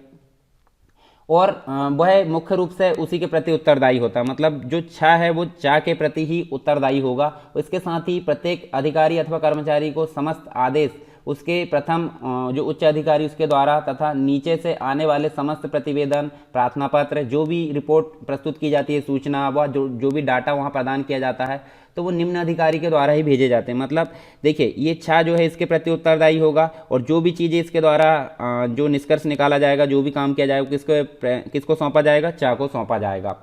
और वह मुख्य रूप से उसी के प्रति उत्तरदायी होता है, मतलब जो छा है वो चा के प्रति ही उत्तरदायी होगा। इसके साथ ही प्रत्येक अधिकारी अथवा कर्मचारी को समस्त आदेश उसके प्रथम जो उच्च अधिकारी उसके द्वारा तथा नीचे से आने वाले समस्त प्रतिवेदन, प्रार्थना पत्र, जो भी रिपोर्ट प्रस्तुत की जाती है, सूचना व जो भी डाटा वहाँ प्रदान किया जाता है, तो वो निम्न अधिकारी के द्वारा ही भेजे जाते हैं। मतलब देखिए ये छा जो है इसके प्रति उत्तरदायी होगा, और जो भी चीज़ें इसके द्वारा जो निष्कर्ष निकाला जाएगा, जो भी काम किया जाएगा, किसको सौंपा जाएगा, चा को सौंपा जाएगा।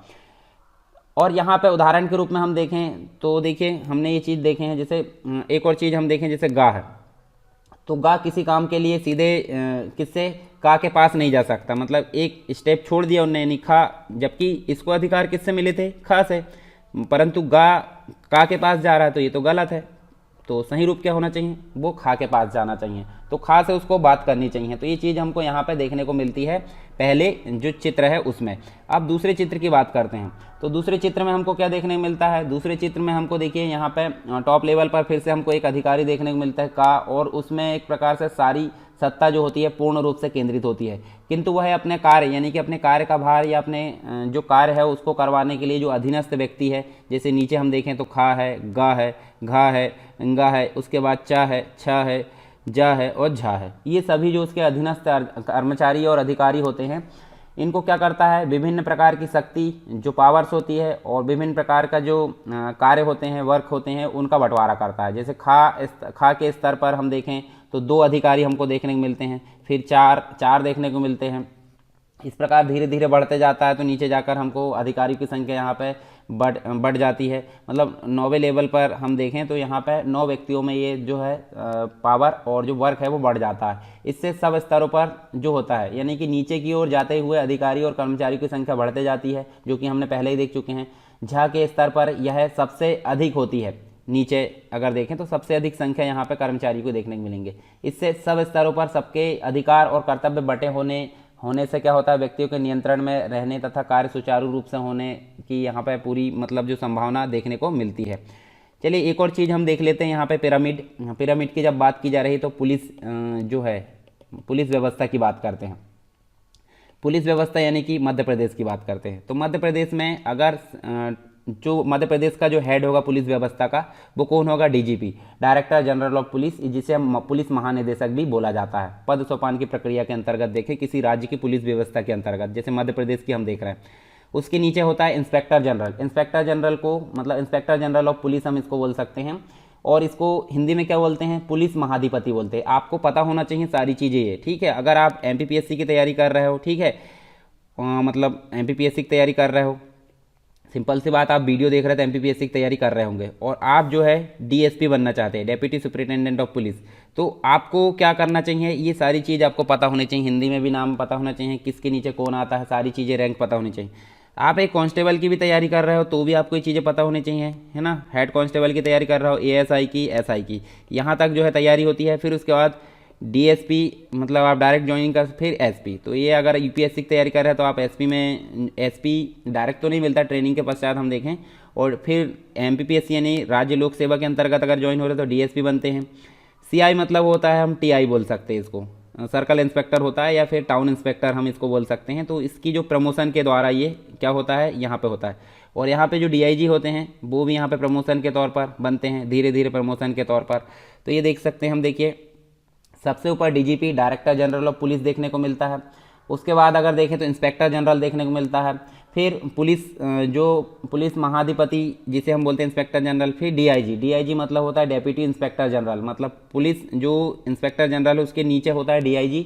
और यहाँ पे उदाहरण के रूप में हम देखें तो देखिए हमने ये चीज़ देखे हैं, जैसे एक और चीज़ हम देखें जैसे गा है, तो गा किसी काम के लिए सीधे किससे, का के पास नहीं जा सकता। मतलब एक स्टेप छोड़ दिया उन्होंने, यानी खा, जबकि इसको अधिकार किससे मिले थे, खा से, परंतु गा का के पास जा रहा है, तो ये तो गलत है। तो सही रूप क्या होना चाहिए, वो खा के पास जाना चाहिए, तो खा से उसको बात करनी चाहिए। तो ये चीज़ हमको यहाँ पे देखने को मिलती है पहले जो चित्र है उसमें। अब दूसरे चित्र की बात करते हैं, तो दूसरे चित्र में हमको क्या देखने को मिलता है, दूसरे चित्र में हमको देखिए यहाँ पे टॉप लेवल पर फिर से हमको एक अधिकारी देखने को मिलता है का, और उसमें एक प्रकार से सारी सत्ता जो होती है पूर्ण रूप से केंद्रित होती है, किंतु वह अपने कार्य यानी कि अपने कार्य का भार या अपने जो कार्य है उसको करवाने के लिए जो अधीनस्थ व्यक्ति है, जैसे नीचे हम देखें तो खा है, गा है, घा है, अंगा है, उसके बाद चा है, छा है, जा है और झा है, ये सभी जो उसके अधीनस्थ कर्मचारी और अधिकारी होते हैं, इनको क्या करता है, विभिन्न प्रकार की शक्ति जो पावर्स होती है और विभिन्न प्रकार का जो कार्य होते हैं, वर्क होते हैं, उनका बंटवारा करता है। जैसे खा के स्तर पर हम देखें तो 2 अधिकारी हमको देखने को मिलते हैं, फिर चार देखने को मिलते हैं। इस प्रकार धीरे धीरे बढ़ते जाता है, तो नीचे जाकर हमको अधिकारियों की संख्या यहाँ पे बढ़ जाती है। मतलब 9वें लेवल पर हम देखें तो यहाँ पे 9 व्यक्तियों में ये जो है पावर और जो वर्क है वो बढ़ जाता है। इससे सब स्तरों पर जो होता है, यानी कि नीचे की ओर जाते हुए अधिकारी और कर्मचारियों की संख्या बढ़ते जाती है, जो कि हमने पहले ही देख चुके हैं। झा के स्तर पर यह सबसे अधिक होती है, नीचे अगर देखें तो सबसे अधिक संख्या यहाँ पे कर्मचारी को देखने को मिलेंगे। इससे सब स्तरों पर सबके अधिकार और कर्तव्य बटे होने से क्या होता है, व्यक्तियों के नियंत्रण में रहने तथा कार्य सुचारू रूप से होने की यहाँ पे पूरी मतलब जो संभावना देखने को मिलती है। चलिए एक और चीज़ हम देख लेते हैं यहाँ पे पिरामिड की जब बात की जा रही है तो पुलिस जो है पुलिस व्यवस्था की बात करते हैं। पुलिस व्यवस्था यानी कि मध्य प्रदेश की बात करते हैं। तो मध्य प्रदेश में अगर जो मध्य प्रदेश का जो हेड होगा पुलिस व्यवस्था का, वो कौन होगा, DGP, director general of police, जिसे हम पुलिस महानिदेशक भी बोला जाता है। पद सोपान की प्रक्रिया के अंतर्गत देखें किसी राज्य की पुलिस व्यवस्था के अंतर्गत, जैसे मध्य प्रदेश की हम देख रहे हैं, उसके नीचे होता है इंस्पेक्टर जनरल। इंस्पेक्टर जनरल को मतलब इंस्पेक्टर जनरल ऑफ पुलिस हम इसको बोल सकते हैं, और इसको हिंदी में क्या बोलते हैं, पुलिस महाधिपति बोलते हैं। आपको पता होना चाहिए सारी चीज़ें ये, ठीक है। अगर आप एमपीपीएससी की तैयारी कर रहे हो, ठीक है, मतलब एमपीपीएससी की तैयारी कर रहे हो, सिंपल सी बात, आप वीडियो देख रहे थे एमपीपीएससी की तैयारी कर रहे होंगे, और आप जो है डीएसपी बनना चाहते हैं, डेप्यूटी सुपरिटेंडेंट ऑफ पुलिस, तो आपको क्या करना चाहिए, ये सारी चीज़ आपको पता होनी चाहिए। हिंदी में भी नाम पता होना चाहिए, किसके नीचे कौन आता है, सारी चीज़ें रैंक पता होनी चाहिए। आप एक कांस्टेबल की भी तैयारी कर रहे हो तो भी आपको ये चीज़ें पता होनी चाहिए, है ना। हेड कांस्टेबल की तैयारी कर रहे हो, एएसआई की, एसआई की, यहाँ तक जो है तैयारी होती है। फिर उसके बाद डीएसपी मतलब आप डायरेक्ट ज्वाइनिंग कर, फिर एसपी। तो ये अगर यूपीएससी की तैयारी कर रहे हैं तो आप एसपी डायरेक्ट तो नहीं मिलता, ट्रेनिंग के पश्चात हम देखें। और फिर एमपीपीएससी यानी राज्य लोक सेवा के अंतर्गत अगर ज्वाइन हो रहे तो डीएसपी बनते हैं। सीआई मतलब होता है, हम टीआई बोल सकते हैं इसको, सर्कल इंस्पेक्टर होता है, या फिर टाउन इंस्पेक्टर हम इसको बोल सकते हैं। तो इसकी जो प्रमोशन के द्वारा ये क्या होता है, यहाँ पे होता है। और यहाँ पे जो डीआईजी होते हैं वो भी यहाँ पे प्रमोशन के तौर पर बनते हैं, धीरे धीरे प्रमोशन के तौर पर। तो ये देख सकते हैं हम, देखिए सबसे ऊपर DGP, director general of police देखने को मिलता है। उसके बाद अगर देखें तो इंस्पेक्टर जनरल देखने को मिलता है। फिर जो पुलिस महाधिपति जिसे हम बोलते हैं इंस्पेक्टर जनरल। फिर डीआईजी मतलब होता है डेप्यूटी इंस्पेक्टर जनरल, मतलब पुलिस जो इंस्पेक्टर जनरल है उसके नीचे होता है डीआईजी,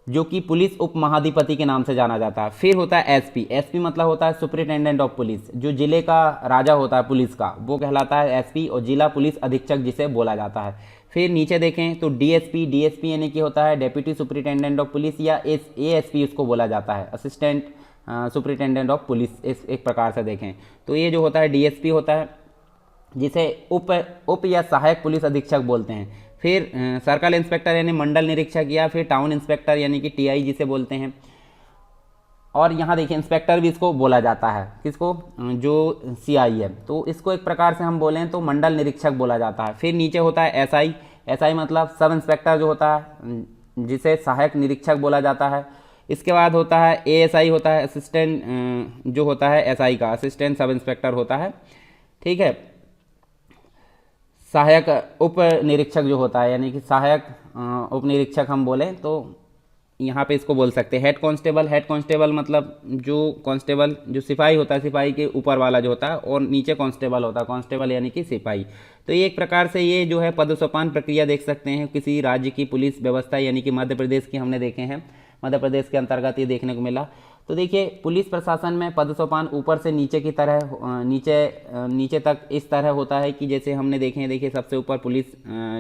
जो कि पुलिस उप महाधिपति के नाम से जाना जाता है। फिर होता है एसपी मतलब होता है सुपरिटेंडेंट ऑफ पुलिस, जो जिले का राजा होता है पुलिस का, वो कहलाता है एसपी, और जिला पुलिस अधीक्षक जिसे बोला जाता है। फिर नीचे देखें तो डीएसपी यानी कि होता है डेप्यूटी सुपरिटेंडेंट ऑफ पुलिस, या एएसपी उसको बोला जाता है, असिस्टेंट सुपरिटेंडेंट ऑफ पुलिस। इस एक प्रकार से देखें तो ये जो होता है डीएसपी होता है, जिसे उप या सहायक पुलिस अधीक्षक बोलते हैं। फिर सर्कल इंस्पेक्टर यानी मंडल निरीक्षक, या फिर टाउन इंस्पेक्टर यानी कि टीआई जिसे बोलते हैं। और यहाँ देखिए इंस्पेक्टर भी इसको बोला जाता है, किसको, जो सीआई है, तो इसको एक प्रकार से हम बोलें तो मंडल निरीक्षक बोला जाता है। फिर नीचे होता है एसआई मतलब सब इंस्पेक्टर जो होता है, जिसे सहायक निरीक्षक बोला जाता है। इसके बाद होता है एएसआई होता है, असिस्टेंट जो होता है एसआई का, असिस्टेंट सब इंस्पेक्टर होता है, ठीक है। सहायक उप निरीक्षक जो होता है, यानी कि सहायक उप निरीक्षक हम बोलें तो यहाँ पे इसको बोल सकते हैं हेड कांस्टेबल। हेड कांस्टेबल मतलब जो कांस्टेबल जो सिपाही होता है, सिपाही के ऊपर वाला जो होता है, और नीचे कांस्टेबल होता है, कांस्टेबल यानी कि सिपाही। तो ये एक प्रकार से ये जो है पदोत्पान प्रक्रिया देख सकते हैं किसी राज्य की पुलिस व्यवस्था, यानी कि मध्य प्रदेश की हमने देखे हैं, मध्य प्रदेश के अंतर्गत ये देखने को मिला। तो देखिए पुलिस प्रशासन में पदोत्पान ऊपर से नीचे की तरह नीचे तक इस तरह होता है कि जैसे हमने देखे हैं, देखिए सबसे ऊपर पुलिस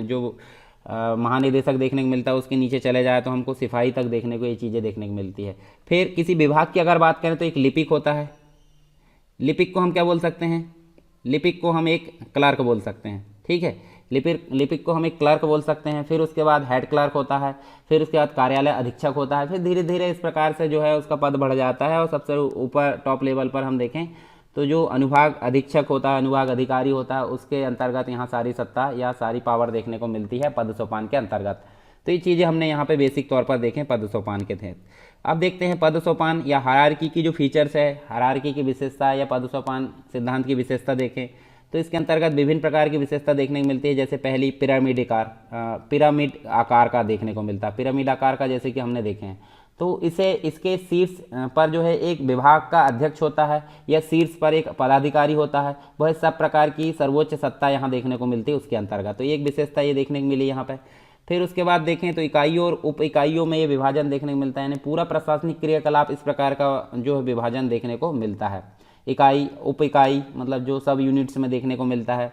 जो महानिदेशक देखने को मिलता है, उसके नीचे चले जाए तो हमको सिपाही तक देखने को ये चीज़ें देखने को मिलती है। फिर किसी विभाग की अगर बात करें तो एक लिपिक होता है। लिपिक को हम क्या बोल सकते हैं? लिपिक को हम एक क्लर्क बोल सकते हैं, ठीक है। लिपिक को हम एक क्लर्क बोल सकते हैं। फिर उसके बाद हेड क्लर्क होता है, फिर उसके बाद कार्यालय अधीक्षक होता है। फिर धीरे धीरे इस प्रकार से जो है उसका पद बढ़ जाता है, और सबसे ऊपर टॉप लेवल पर हम देखें तो जो अनुभाग अधीक्षक होता है, अनुभाग अधिकारी होता है, उसके अंतर्गत यहाँ सारी सत्ता या सारी पावर देखने को मिलती है पदोत्पान के अंतर्गत। तो ये चीज़ें हमने यहाँ पे बेसिक तौर पर देखें पदोत्पान के तहत। अब देखते हैं पदोत्पान या हायरार्की की जो फीचर्स है, हायरार्की की विशेषता या पदोत्पान सिद्धांत की विशेषता देखें तो इसके अंतर्गत विभिन्न प्रकार की विशेषता देखने को मिलती है। जैसे पहली पिरामिड आकार का देखने को मिलता है। पिरामिड आकार का जैसे कि हमने देखे हैं, तो इसके शीर्ष पर जो है एक विभाग का अध्यक्ष होता है, या शीर्ष पर एक पदाधिकारी होता है। वह सब प्रकार की सर्वोच्च सत्ता यहाँ देखने को मिलती है उसके अंतर्गत। तो एक विशेषता ये देखने को मिली यहाँ पे। फिर उसके बाद देखें तो इकाइयों और उप इकाइयों में ये विभाजन देखने को मिलता है, यानी पूरा प्रशासनिक क्रियाकलाप इस प्रकार का जो है विभाजन देखने को मिलता है। इकाई, उप इकाई मतलब जो सब यूनिट्स में देखने को मिलता है।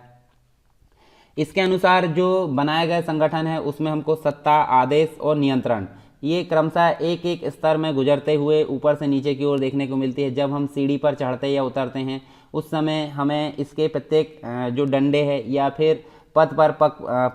इसके अनुसार जो बनाए गए संगठन है उसमें हमको सत्ता, आदेश और नियंत्रण ये क्रमशः एक एक स्तर में गुजरते हुए ऊपर से नीचे की ओर देखने को मिलती है। जब हम सीढ़ी पर चढ़ते या उतरते हैं उस समय हमें इसके प्रत्येक जो डंडे हैं या फिर पद पर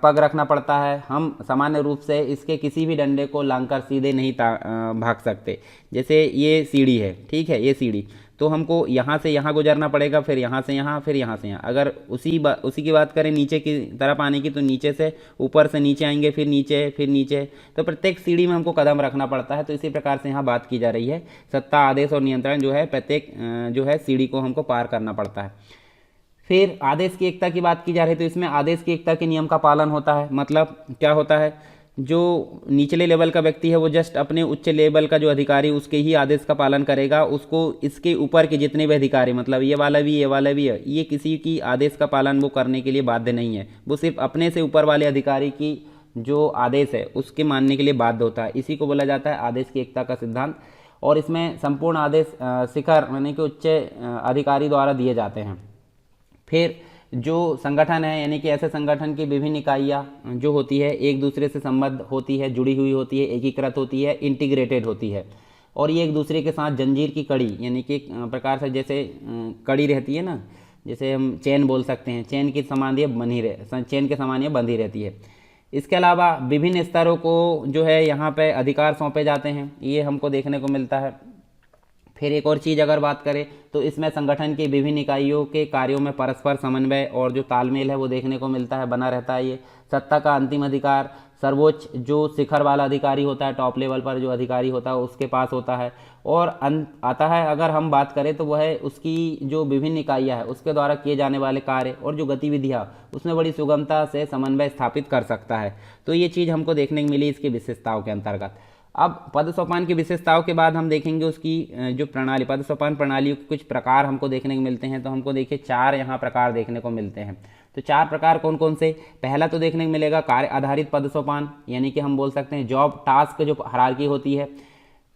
पग रखना पड़ता है। हम सामान्य रूप से इसके किसी भी डंडे को लांघकर सीधे नहीं भाग सकते। जैसे ये सीढ़ी है, ठीक है, ये सीढ़ी, तो हमको यहाँ से यहाँ गुजरना पड़ेगा, फिर यहाँ से यहाँ, फिर यहाँ से यहाँ। अगर उसी की बात करें नीचे की तरफ आने की, तो नीचे से ऊपर से नीचे आएंगे, फिर नीचे, फिर नीचे। तो प्रत्येक सीढ़ी में हमको कदम रखना पड़ता है। तो इसी प्रकार से यहाँ बात की जा रही है सत्ता, आदेश और नियंत्रण जो है प्रत्येक जो है सीढ़ी को हमको पार करना पड़ता है। फिर आदेश की एकता की बात की जा रही है, तो इसमें आदेश की एकता के नियम का पालन होता है। मतलब क्या होता है, जो निचले लेवल का व्यक्ति है वो जस्ट अपने उच्च लेवल का जो अधिकारी उसके ही आदेश का पालन करेगा। उसको इसके ऊपर के जितने भी अधिकारी, मतलब ये वाला भी है, ये किसी की आदेश का पालन वो करने के लिए बाध्य नहीं है। वो सिर्फ अपने से ऊपर वाले अधिकारी की जो आदेश है उसके मानने के लिए बाध्य होता है। इसी को बोला जाता है आदेश की एकता का सिद्धांत। और इसमें संपूर्ण आदेश शिखर यानी कि उच्च अधिकारी द्वारा दिए जाते हैं। फिर जो संगठन है, यानी कि ऐसे संगठन की विभिन्न इकाइयाँ जो होती है एक दूसरे से संबद्ध होती है, जुड़ी हुई होती है, एकीकृत होती है, इंटीग्रेटेड होती है, और ये एक दूसरे के साथ जंजीर की कड़ी यानी कि एक प्रकार से जैसे कड़ी रहती है ना, जैसे हम चेन बोल सकते हैं, चेन के समान ये बंधी रहती है। इसके अलावा विभिन्न स्तरों को जो है यहाँ पे अधिकार सौंपे जाते हैं, ये हमको देखने को मिलता है। फिर एक और चीज़ अगर बात करें तो इसमें संगठन की विभिन्न इकाइयों के कार्यों में परस्पर समन्वय और जो तालमेल है वो देखने को मिलता है, बना रहता है। ये सत्ता का अंतिम अधिकार सर्वोच्च जो शिखर वाला अधिकारी होता है, टॉप लेवल पर जो अधिकारी होता है उसके पास होता है। और आता है अगर हम बात करें तो वह है उसकी जो विभिन्न इकाइयाँ है उसके द्वारा किए जाने वाले कार्य और जो गतिविधियाँ उसमें बड़ी सुगमता से समन्वय स्थापित कर सकता है। तो ये चीज़ हमको देखने को मिली इसकी विशेषताओं के अंतर्गत। अब पदसोपान की विशेषताओं के बाद हम देखेंगे उसकी जो प्रणाली, पदसोपान प्रणालियों के कुछ प्रकार हमको देखने को मिलते हैं। तो हमको देखिए 4 यहाँ प्रकार देखने को मिलते हैं। तो 4 प्रकार कौन कौन से? पहला तो देखने को मिलेगा कार्य आधारित पदसोपान, यानी कि हम बोल सकते हैं जॉब टास्क जो हायरार्की होती है।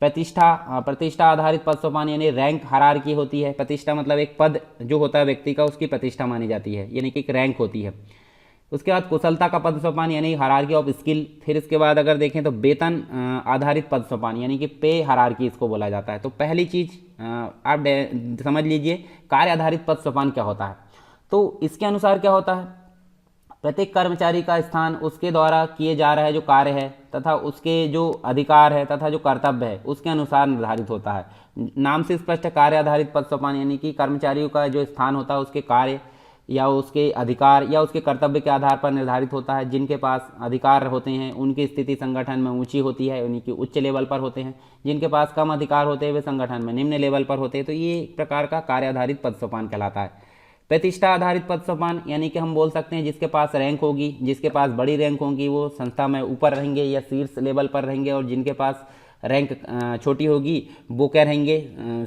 प्रतिष्ठा आधारित पदसोपान यानी रैंक हायरार्की होती है। प्रतिष्ठा मतलब एक पद जो होता है व्यक्ति का उसकी प्रतिष्ठा मानी जाती है, यानी कि एक रैंक होती है। उसके बाद कुशलता का पदसोपान यानी हायरार्की ऑफ स्किल। फिर इसके बाद अगर देखें तो वेतन आधारित पदसोपान यानी कि पे हायरार्की इसको बोला जाता है। तो पहली चीज़ आप समझ लीजिए कार्य आधारित पदसोपान क्या होता है। तो इसके अनुसार क्या होता है, प्रत्येक कर्मचारी का स्थान उसके द्वारा किए जा रहे जो कार्य है तथा उसके जो अधिकार है तथा जो कर्तव्य है उसके अनुसार निर्धारित होता है। नाम से स्पष्ट कार्य आधारित पदसोपान यानी कि कर्मचारियों का जो स्थान होता है उसके कार्य या उसके अधिकार या उसके कर्तव्य के आधार पर निर्धारित होता है। जिनके पास अधिकार होते हैं उनकी स्थिति संगठन में ऊंची होती है, यानी कि उच्च लेवल पर होते हैं। जिनके पास कम अधिकार होते हैं वे संगठन में निम्न लेवल पर होते हैं। तो ये एक प्रकार का कार्य आधारित पदसोपान कहलाता है। प्रतिष्ठा आधारित पद सोपान यानी कि हम बोल सकते हैं जिसके पास रैंक होगी, जिसके पास बड़ी रैंक होगी वो संस्था में ऊपर रहेंगे या शीर्ष लेवल पर रहेंगे, और जिनके पास रैंक छोटी होगी वो क्या रहेंगे,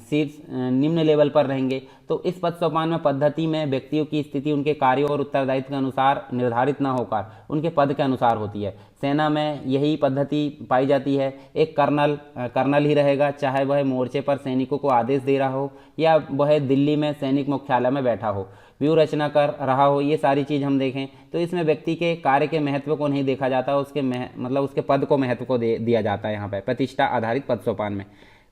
शीर्ष निम्न लेवल पर रहेंगे। तो इस पद सोपान में पद्धति में व्यक्तियों की स्थिति उनके कार्यों और उत्तरदायित्व के अनुसार निर्धारित न होकर उनके पद के अनुसार होती है। सेना में यही पद्धति पाई जाती है। एक कर्नल ही रहेगा, चाहे वह मोर्चे पर सैनिकों को आदेश दे रहा हो या वह दिल्ली में सैनिक मुख्यालय में बैठा हो, व्यू रचना कर रहा हो। ये सारी चीज़ हम देखें तो इसमें व्यक्ति के कार्य के महत्व को नहीं देखा जाता, उसके मतलब उसके पद को महत्व को दिया जाता है यहाँ पे प्रतिष्ठा आधारित पद सोपान में।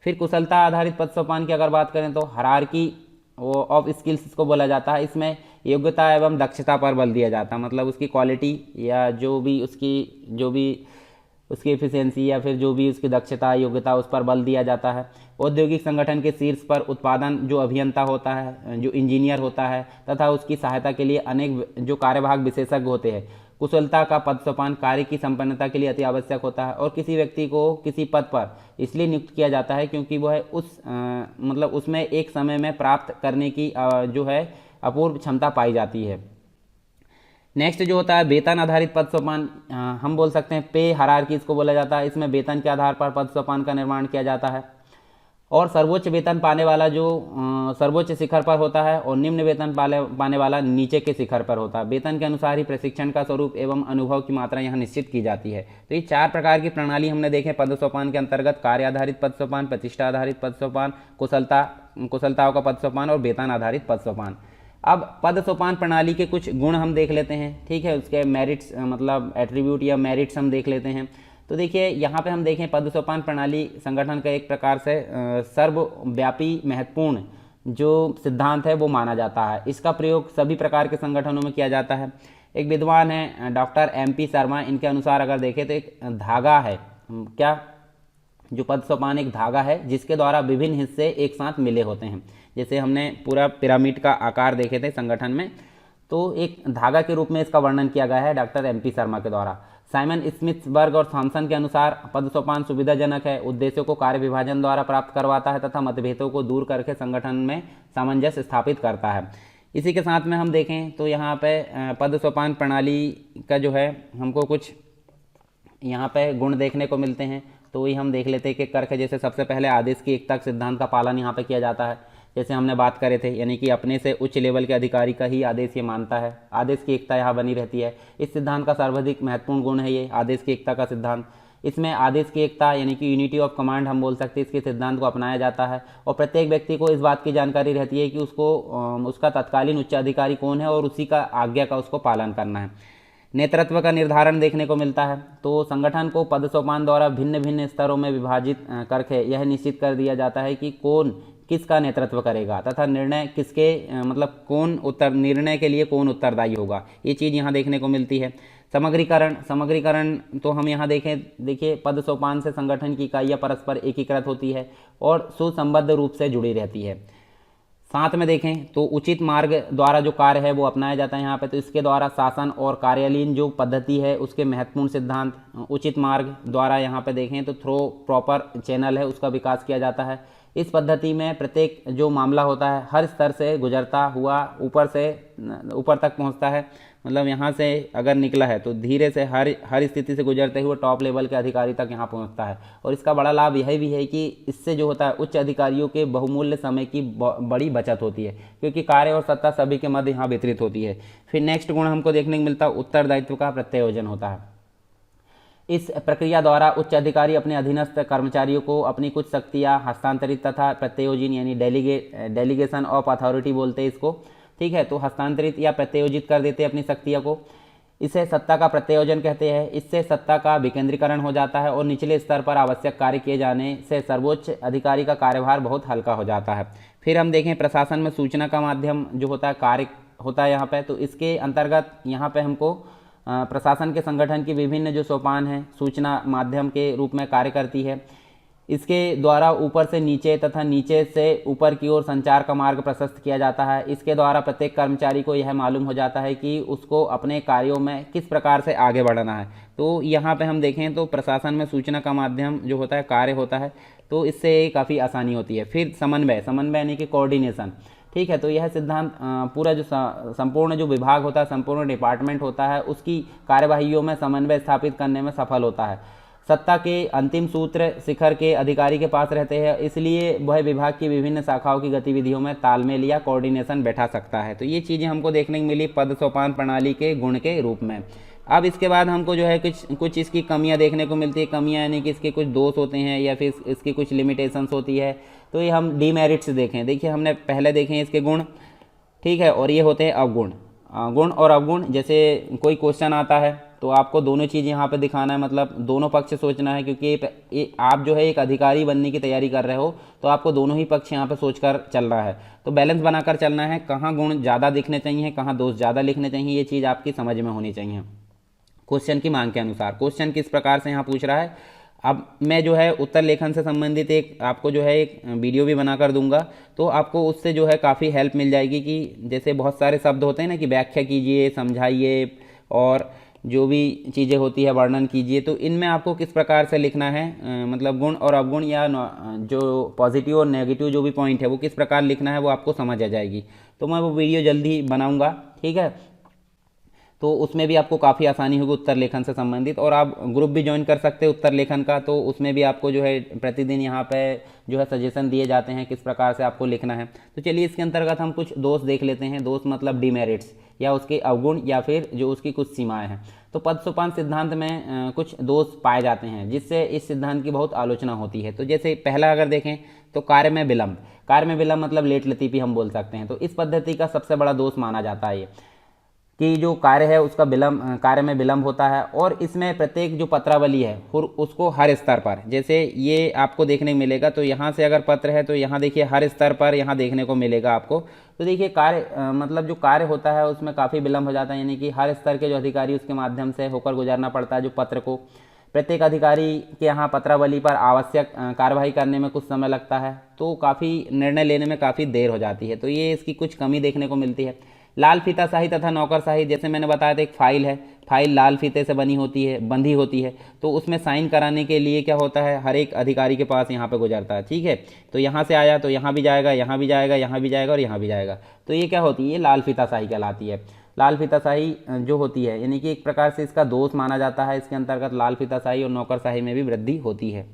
फिर कुशलता आधारित पद सोपान की अगर बात करें तो हायरार्की ऑफ स्किल्स को बोला जाता है। इसमें योग्यता एवं दक्षता पर बल दिया जाता है, मतलब उसकी क्वालिटी या जो भी उसकी एफिशिएंसी या फिर जो भी उसकी दक्षता योग्यता उस पर बल दिया जाता है। औद्योगिक संगठन के शीर्ष पर उत्पादन जो अभियंता होता है, जो इंजीनियर होता है तथा उसकी सहायता के लिए अनेक जो कार्यभाग विशेषज्ञ होते हैं। कुशलता का पद सोपान कार्य की संपन्नता के लिए अति आवश्यक होता है और किसी व्यक्ति को किसी पद पर इसलिए नियुक्त किया जाता है क्योंकि वह मतलब उसमें एक समय में प्राप्त करने की जो है अपूर्व क्षमता पाई जाती है। नेक्स्ट जो होता है वेतन आधारित पद सोपान, हम बोल सकते हैं पे हायरार्की इसको बोला जाता है। इसमें वेतन के आधार पर पद सोपान का निर्माण किया जाता है और सर्वोच्च वेतन पाने वाला जो सर्वोच्च शिखर पर होता है और निम्न वेतन पाने वाला नीचे के शिखर पर होता है। वेतन के अनुसार ही प्रशिक्षण का स्वरूप एवं अनुभव की मात्रा यहाँ निश्चित की जाती है। तो ये 4 प्रकार की प्रणाली हमने देखे पद सोपान के अंतर्गत: कार्य आधारित पद सोपान, प्रतिष्ठा आधारित पद सोपान, कुशलताओं का पद सोपान और वेतन आधारित पद सोपान। अब पद सोपान प्रणाली के कुछ गुण हम देख लेते हैं, ठीक है, उसके मेरिट्स मतलब एट्रीब्यूट या मेरिट्स हम देख लेते हैं। तो देखिए यहाँ पे हम देखें पद सोपान प्रणाली संगठन का एक प्रकार से सर्वव्यापी महत्वपूर्ण जो सिद्धांत है वो माना जाता है। इसका प्रयोग सभी प्रकार के संगठनों में किया जाता है। एक विद्वान है डॉक्टर MP शर्मा, इनके अनुसार अगर देखें तो एक धागा है, क्या जो पद सोपान एक धागा है जिसके द्वारा विभिन्न हिस्से एक साथ मिले होते हैं। जैसे हमने पूरा पिरामिड का आकार देखे थे संगठन में, तो एक धागा के रूप में इसका वर्णन किया गया है डॉक्टर MP शर्मा के द्वारा। साइमन स्मिथबर्ग और थॉमसन के अनुसार पद सोपान सुविधाजनक है, उद्देश्यों को कार्य विभाजन द्वारा प्राप्त करवाता है तथा मतभेदों को दूर करके संगठन में सामंजस्य स्थापित करता है। इसी के साथ में हम देखें तो यहाँ पे पद सोपान प्रणाली का जो है हमको कुछ यहाँ पे गुण देखने को मिलते हैं, तो वही हम देख लेते हैं कि करके। जैसे सबसे पहले आदेश की एकता सिद्धांत का पालन यहाँ पे किया जाता है, जैसे हमने बात करे थे, यानी कि अपने से उच्च लेवल के अधिकारी का ही आदेश ये मानता है। आदेश की एकता यहाँ बनी रहती है। इस सिद्धांत का सर्वाधिक महत्वपूर्ण गुण है ये आदेश की एकता का सिद्धांत। इसमें आदेश की एकता यानी कि यूनिटी ऑफ कमांड हम बोल सकते हैं, इसके सिद्धांत को अपनाया जाता है और प्रत्येक व्यक्ति को इस बात की जानकारी रहती है कि उसको उसका तत्कालीन उच्च अधिकारी कौन है और उसी का आज्ञा का उसको पालन करना है। नेतृत्व का निर्धारण देखने को मिलता है, तो संगठन को पद सोपान द्वारा भिन्न भिन्न स्तरों में विभाजित करके यह निश्चित कर दिया जाता है कि कौन किसका नेतृत्व करेगा तथा निर्णय किसके मतलब निर्णय के लिए कौन उत्तरदायी होगा। ये चीज़ यहाँ देखने को मिलती है। समग्रीकरण तो हम यहाँ देखिए पद सोपान से संगठन की इकाइयाँ परस्पर एकीकृत होती है और सुसंबद्ध रूप से जुड़ी रहती है। साथ में देखें तो उचित मार्ग द्वारा जो कार्य है वो अपनाया जाता है यहाँ पे, तो इसके द्वारा शासन और कार्यालयीन जो पद्धति है उसके महत्वपूर्ण सिद्धांत उचित मार्ग द्वारा यहाँ पे देखें तो थ्रो प्रॉपर चैनल है उसका विकास किया जाता है। इस पद्धति में प्रत्येक जो मामला होता है हर स्तर से गुजरता हुआ ऊपर तक पहुँचता है, मतलब यहाँ से अगर निकला है तो धीरे से हर स्थिति से गुजरते हुए टॉप लेवल के अधिकारी तक यहाँ पहुँचता है। और इसका बड़ा लाभ यह भी है कि इससे जो होता है उच्च अधिकारियों के बहुमूल्य समय की बड़ी बचत होती है, क्योंकि कार्य और सत्ता सभी के मध्य यहाँ वितरित होती है। फिर नेक्स्ट गुण हमको देखने को मिलता है उत्तरदायित्व का प्रत्यायोजन होता है। इस प्रक्रिया द्वारा उच्च अधिकारी अपने अधीनस्थ कर्मचारियों को अपनी कुछ शक्तियाँ हस्तांतरित तथा प्रत्यायोजन यानी डेलीगेशन ऑफ अथॉरिटी बोलते हैं इसको, ठीक है, तो हस्तांतरित या प्रत्यायोजित कर देते हैं अपनी शक्तियों को। इसे सत्ता का प्रत्यायोजन कहते हैं। इससे सत्ता का विकेंद्रीकरण हो जाता है और निचले स्तर पर आवश्यक कार्य किए जाने से सर्वोच्च अधिकारी का कार्यभार बहुत हल्का हो जाता है। फिर हम देखें प्रशासन में सूचना का माध्यम जो होता है कार्य होता है यहाँ पे, तो इसके अंतर्गत यहाँ पे हमको प्रशासन के संगठन की विभिन्न जो सोपान हैं सूचना माध्यम के रूप में कार्य करती है। इसके द्वारा ऊपर से नीचे तथा नीचे से ऊपर की ओर संचार का मार्ग प्रशस्त किया जाता है। इसके द्वारा प्रत्येक कर्मचारी को यह मालूम हो जाता है कि उसको अपने कार्यों में किस प्रकार से आगे बढ़ना है। तो यहाँ पे हम देखें तो प्रशासन में सूचना का माध्यम जो होता है कार्य होता है, तो इससे काफ़ी आसानी होती है। फिर समन्वय यानी कि कोऑर्डिनेशन, ठीक है। तो यह सिद्धांत पूरा जो संपूर्ण जो विभाग होता है, संपूर्ण डिपार्टमेंट होता है, उसकी कार्यवाहियों में समन्वय स्थापित करने में सफल होता है। सत्ता के अंतिम सूत्र शिखर के अधिकारी के पास रहते हैं, इसलिए वह विभाग की विभिन्न शाखाओं की गतिविधियों में तालमेल या कोऑर्डिनेशन बैठा सकता है। तो ये चीज़ें हमको देखने को मिली पद सोपान प्रणाली के गुण के रूप में। अब इसके बाद हमको जो है कुछ इसकी कमियां देखने को मिलती है। कमियां यानी कि इसके कुछ दोष होते हैं या फिर इसकी कुछ लिमिटेशंस होती है। तो ये हम डीमेरिट्स देखें। देखिए हमने पहले देखे हैं इसके गुण, ठीक है, और ये होते हैं अवगुण। गुण और अवगुण, जैसे कोई क्वेश्चन आता है तो आपको दोनों चीज़ यहाँ पे दिखाना है, मतलब दोनों पक्ष सोचना है, क्योंकि आप जो है एक अधिकारी बनने की तैयारी कर रहे हो तो आपको दोनों ही पक्ष यहाँ पे सोचकर चलना है। तो बैलेंस बनाकर चलना है, कहाँ गुण ज़्यादा दिखने चाहिए, कहाँ दोष ज़्यादा लिखने चाहिए, ये चीज़ आपकी समझ में होनी चाहिए। क्वेश्चन की मांग के अनुसार क्वेश्चन किस प्रकार से यहाँ पूछ रहा है। अब मैं जो है उत्तर लेखन से संबंधित एक आपको जो है एक वीडियो भी बना कर दूंगा, तो आपको उससे जो है काफ़ी हेल्प मिल जाएगी कि जैसे बहुत सारे शब्द होते हैं ना कि व्याख्या कीजिए, समझाइए और जो भी चीज़ें होती है वर्णन कीजिए। तो इनमें आपको किस प्रकार से लिखना है, मतलब गुण और अवगुण या जो पॉजिटिव और नेगेटिव जो भी पॉइंट है वो किस प्रकार लिखना है वो आपको समझ आ जाएगी। तो मैं वो वीडियो जल्दी बनाऊँगा, ठीक है। तो उसमें भी आपको काफ़ी आसानी होगी उत्तर लेखन से संबंधित। और आप ग्रुप भी ज्वाइन कर सकते हैं उत्तर लेखन का, तो उसमें भी आपको जो है प्रतिदिन यहाँ पे जो है सजेशन दिए जाते हैं किस प्रकार से आपको लिखना है। तो चलिए इसके अंतर्गत हम कुछ दोष देख लेते हैं। दोष मतलब डिमेरिट्स या उसके अवगुण या फिर जो उसकी कुछ सीमाएं हैं। तो पद सोपान सिद्धांत में कुछ दोष पाए जाते हैं जिससे इस सिद्धांत की बहुत आलोचना होती है। तो जैसे पहला अगर देखें तो कार्य में विलंब। कार्य में विलंब मतलब लेट लतीफ़ी हम बोल सकते हैं। तो इस पद्धति का सबसे बड़ा दोष माना जाता है ये कि जो कार्य है उसका कार्य में विलंब होता है। और इसमें प्रत्येक जो पत्रावली है उसको हर स्तर पर, जैसे ये आपको देखने को मिलेगा, तो यहाँ से अगर पत्र है तो यहाँ देखिए हर स्तर पर यहाँ देखने को मिलेगा आपको। तो देखिए कार्य मतलब जो कार्य होता है उसमें काफ़ी विलंब हो जाता है, यानी कि हर स्तर के जो अधिकारी उसके माध्यम से होकर गुजरना पड़ता है जो पत्र को। प्रत्येक अधिकारी के यहाँ पत्रावली पर आवश्यक कार्रवाई करने में कुछ समय लगता है, तो काफ़ी निर्णय लेने में काफ़ी देर हो जाती है। तो ये इसकी कुछ कमी देखने को मिलती है। लाल फीताशाही तथा नौकरशाही, जैसे मैंने बताया था एक फाइल है, फाइल लाल फीते से बंधी होती है, तो उसमें साइन कराने के लिए क्या होता है हर एक अधिकारी के पास यहाँ पे गुजरता है, ठीक है। तो यहाँ से आया तो यहाँ भी जाएगा, यहाँ भी जाएगा, यहाँ भी जाएगा और यहाँ भी जाएगा। तो ये क्या होती है, ये लाल फीताशाही कहलाती है। लाल फीताशाही जो होती है यानी कि एक प्रकार से इसका दोष माना जाता है। इसके अंतर्गत लाल फीताशाही और नौकरशाही में भी वृद्धि होती है।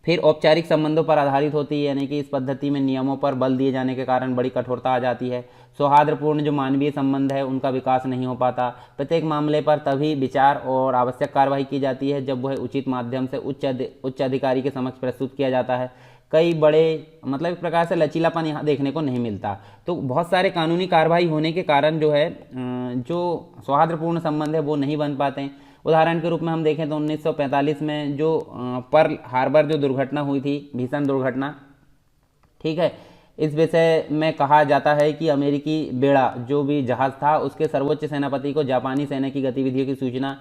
फिर औपचारिक संबंधों पर आधारित होती है, यानी कि इस पद्धति में नियमों पर बल दिए जाने के कारण बड़ी कठोरता आ जाती है। सौहार्दपूर्ण जो मानवीय संबंध है उनका विकास नहीं हो पाता। प्रत्येक मामले पर तभी विचार और आवश्यक कार्रवाई की जाती है जब वह उचित माध्यम से उच्च अधिकारी के समक्ष प्रस्तुत किया जाता है। कई बड़े मतलब एक प्रकार से लचीलापन यहाँ देखने को नहीं मिलता। तो बहुत सारे कानूनी कार्रवाई होने के कारण जो है जो सौहार्दपूर्ण संबंध है वो नहीं बन पाते हैं। उदाहरण के रूप में हम देखें तो 1945 में जो पर्ल हार्बर जो दुर्घटना हुई थी, भीषण दुर्घटना, ठीक है, इस विषय में कहा जाता है कि अमेरिकी बेड़ा जो भी जहाज़ था उसके सर्वोच्च सेनापति को जापानी सेना की गतिविधियों की सूचना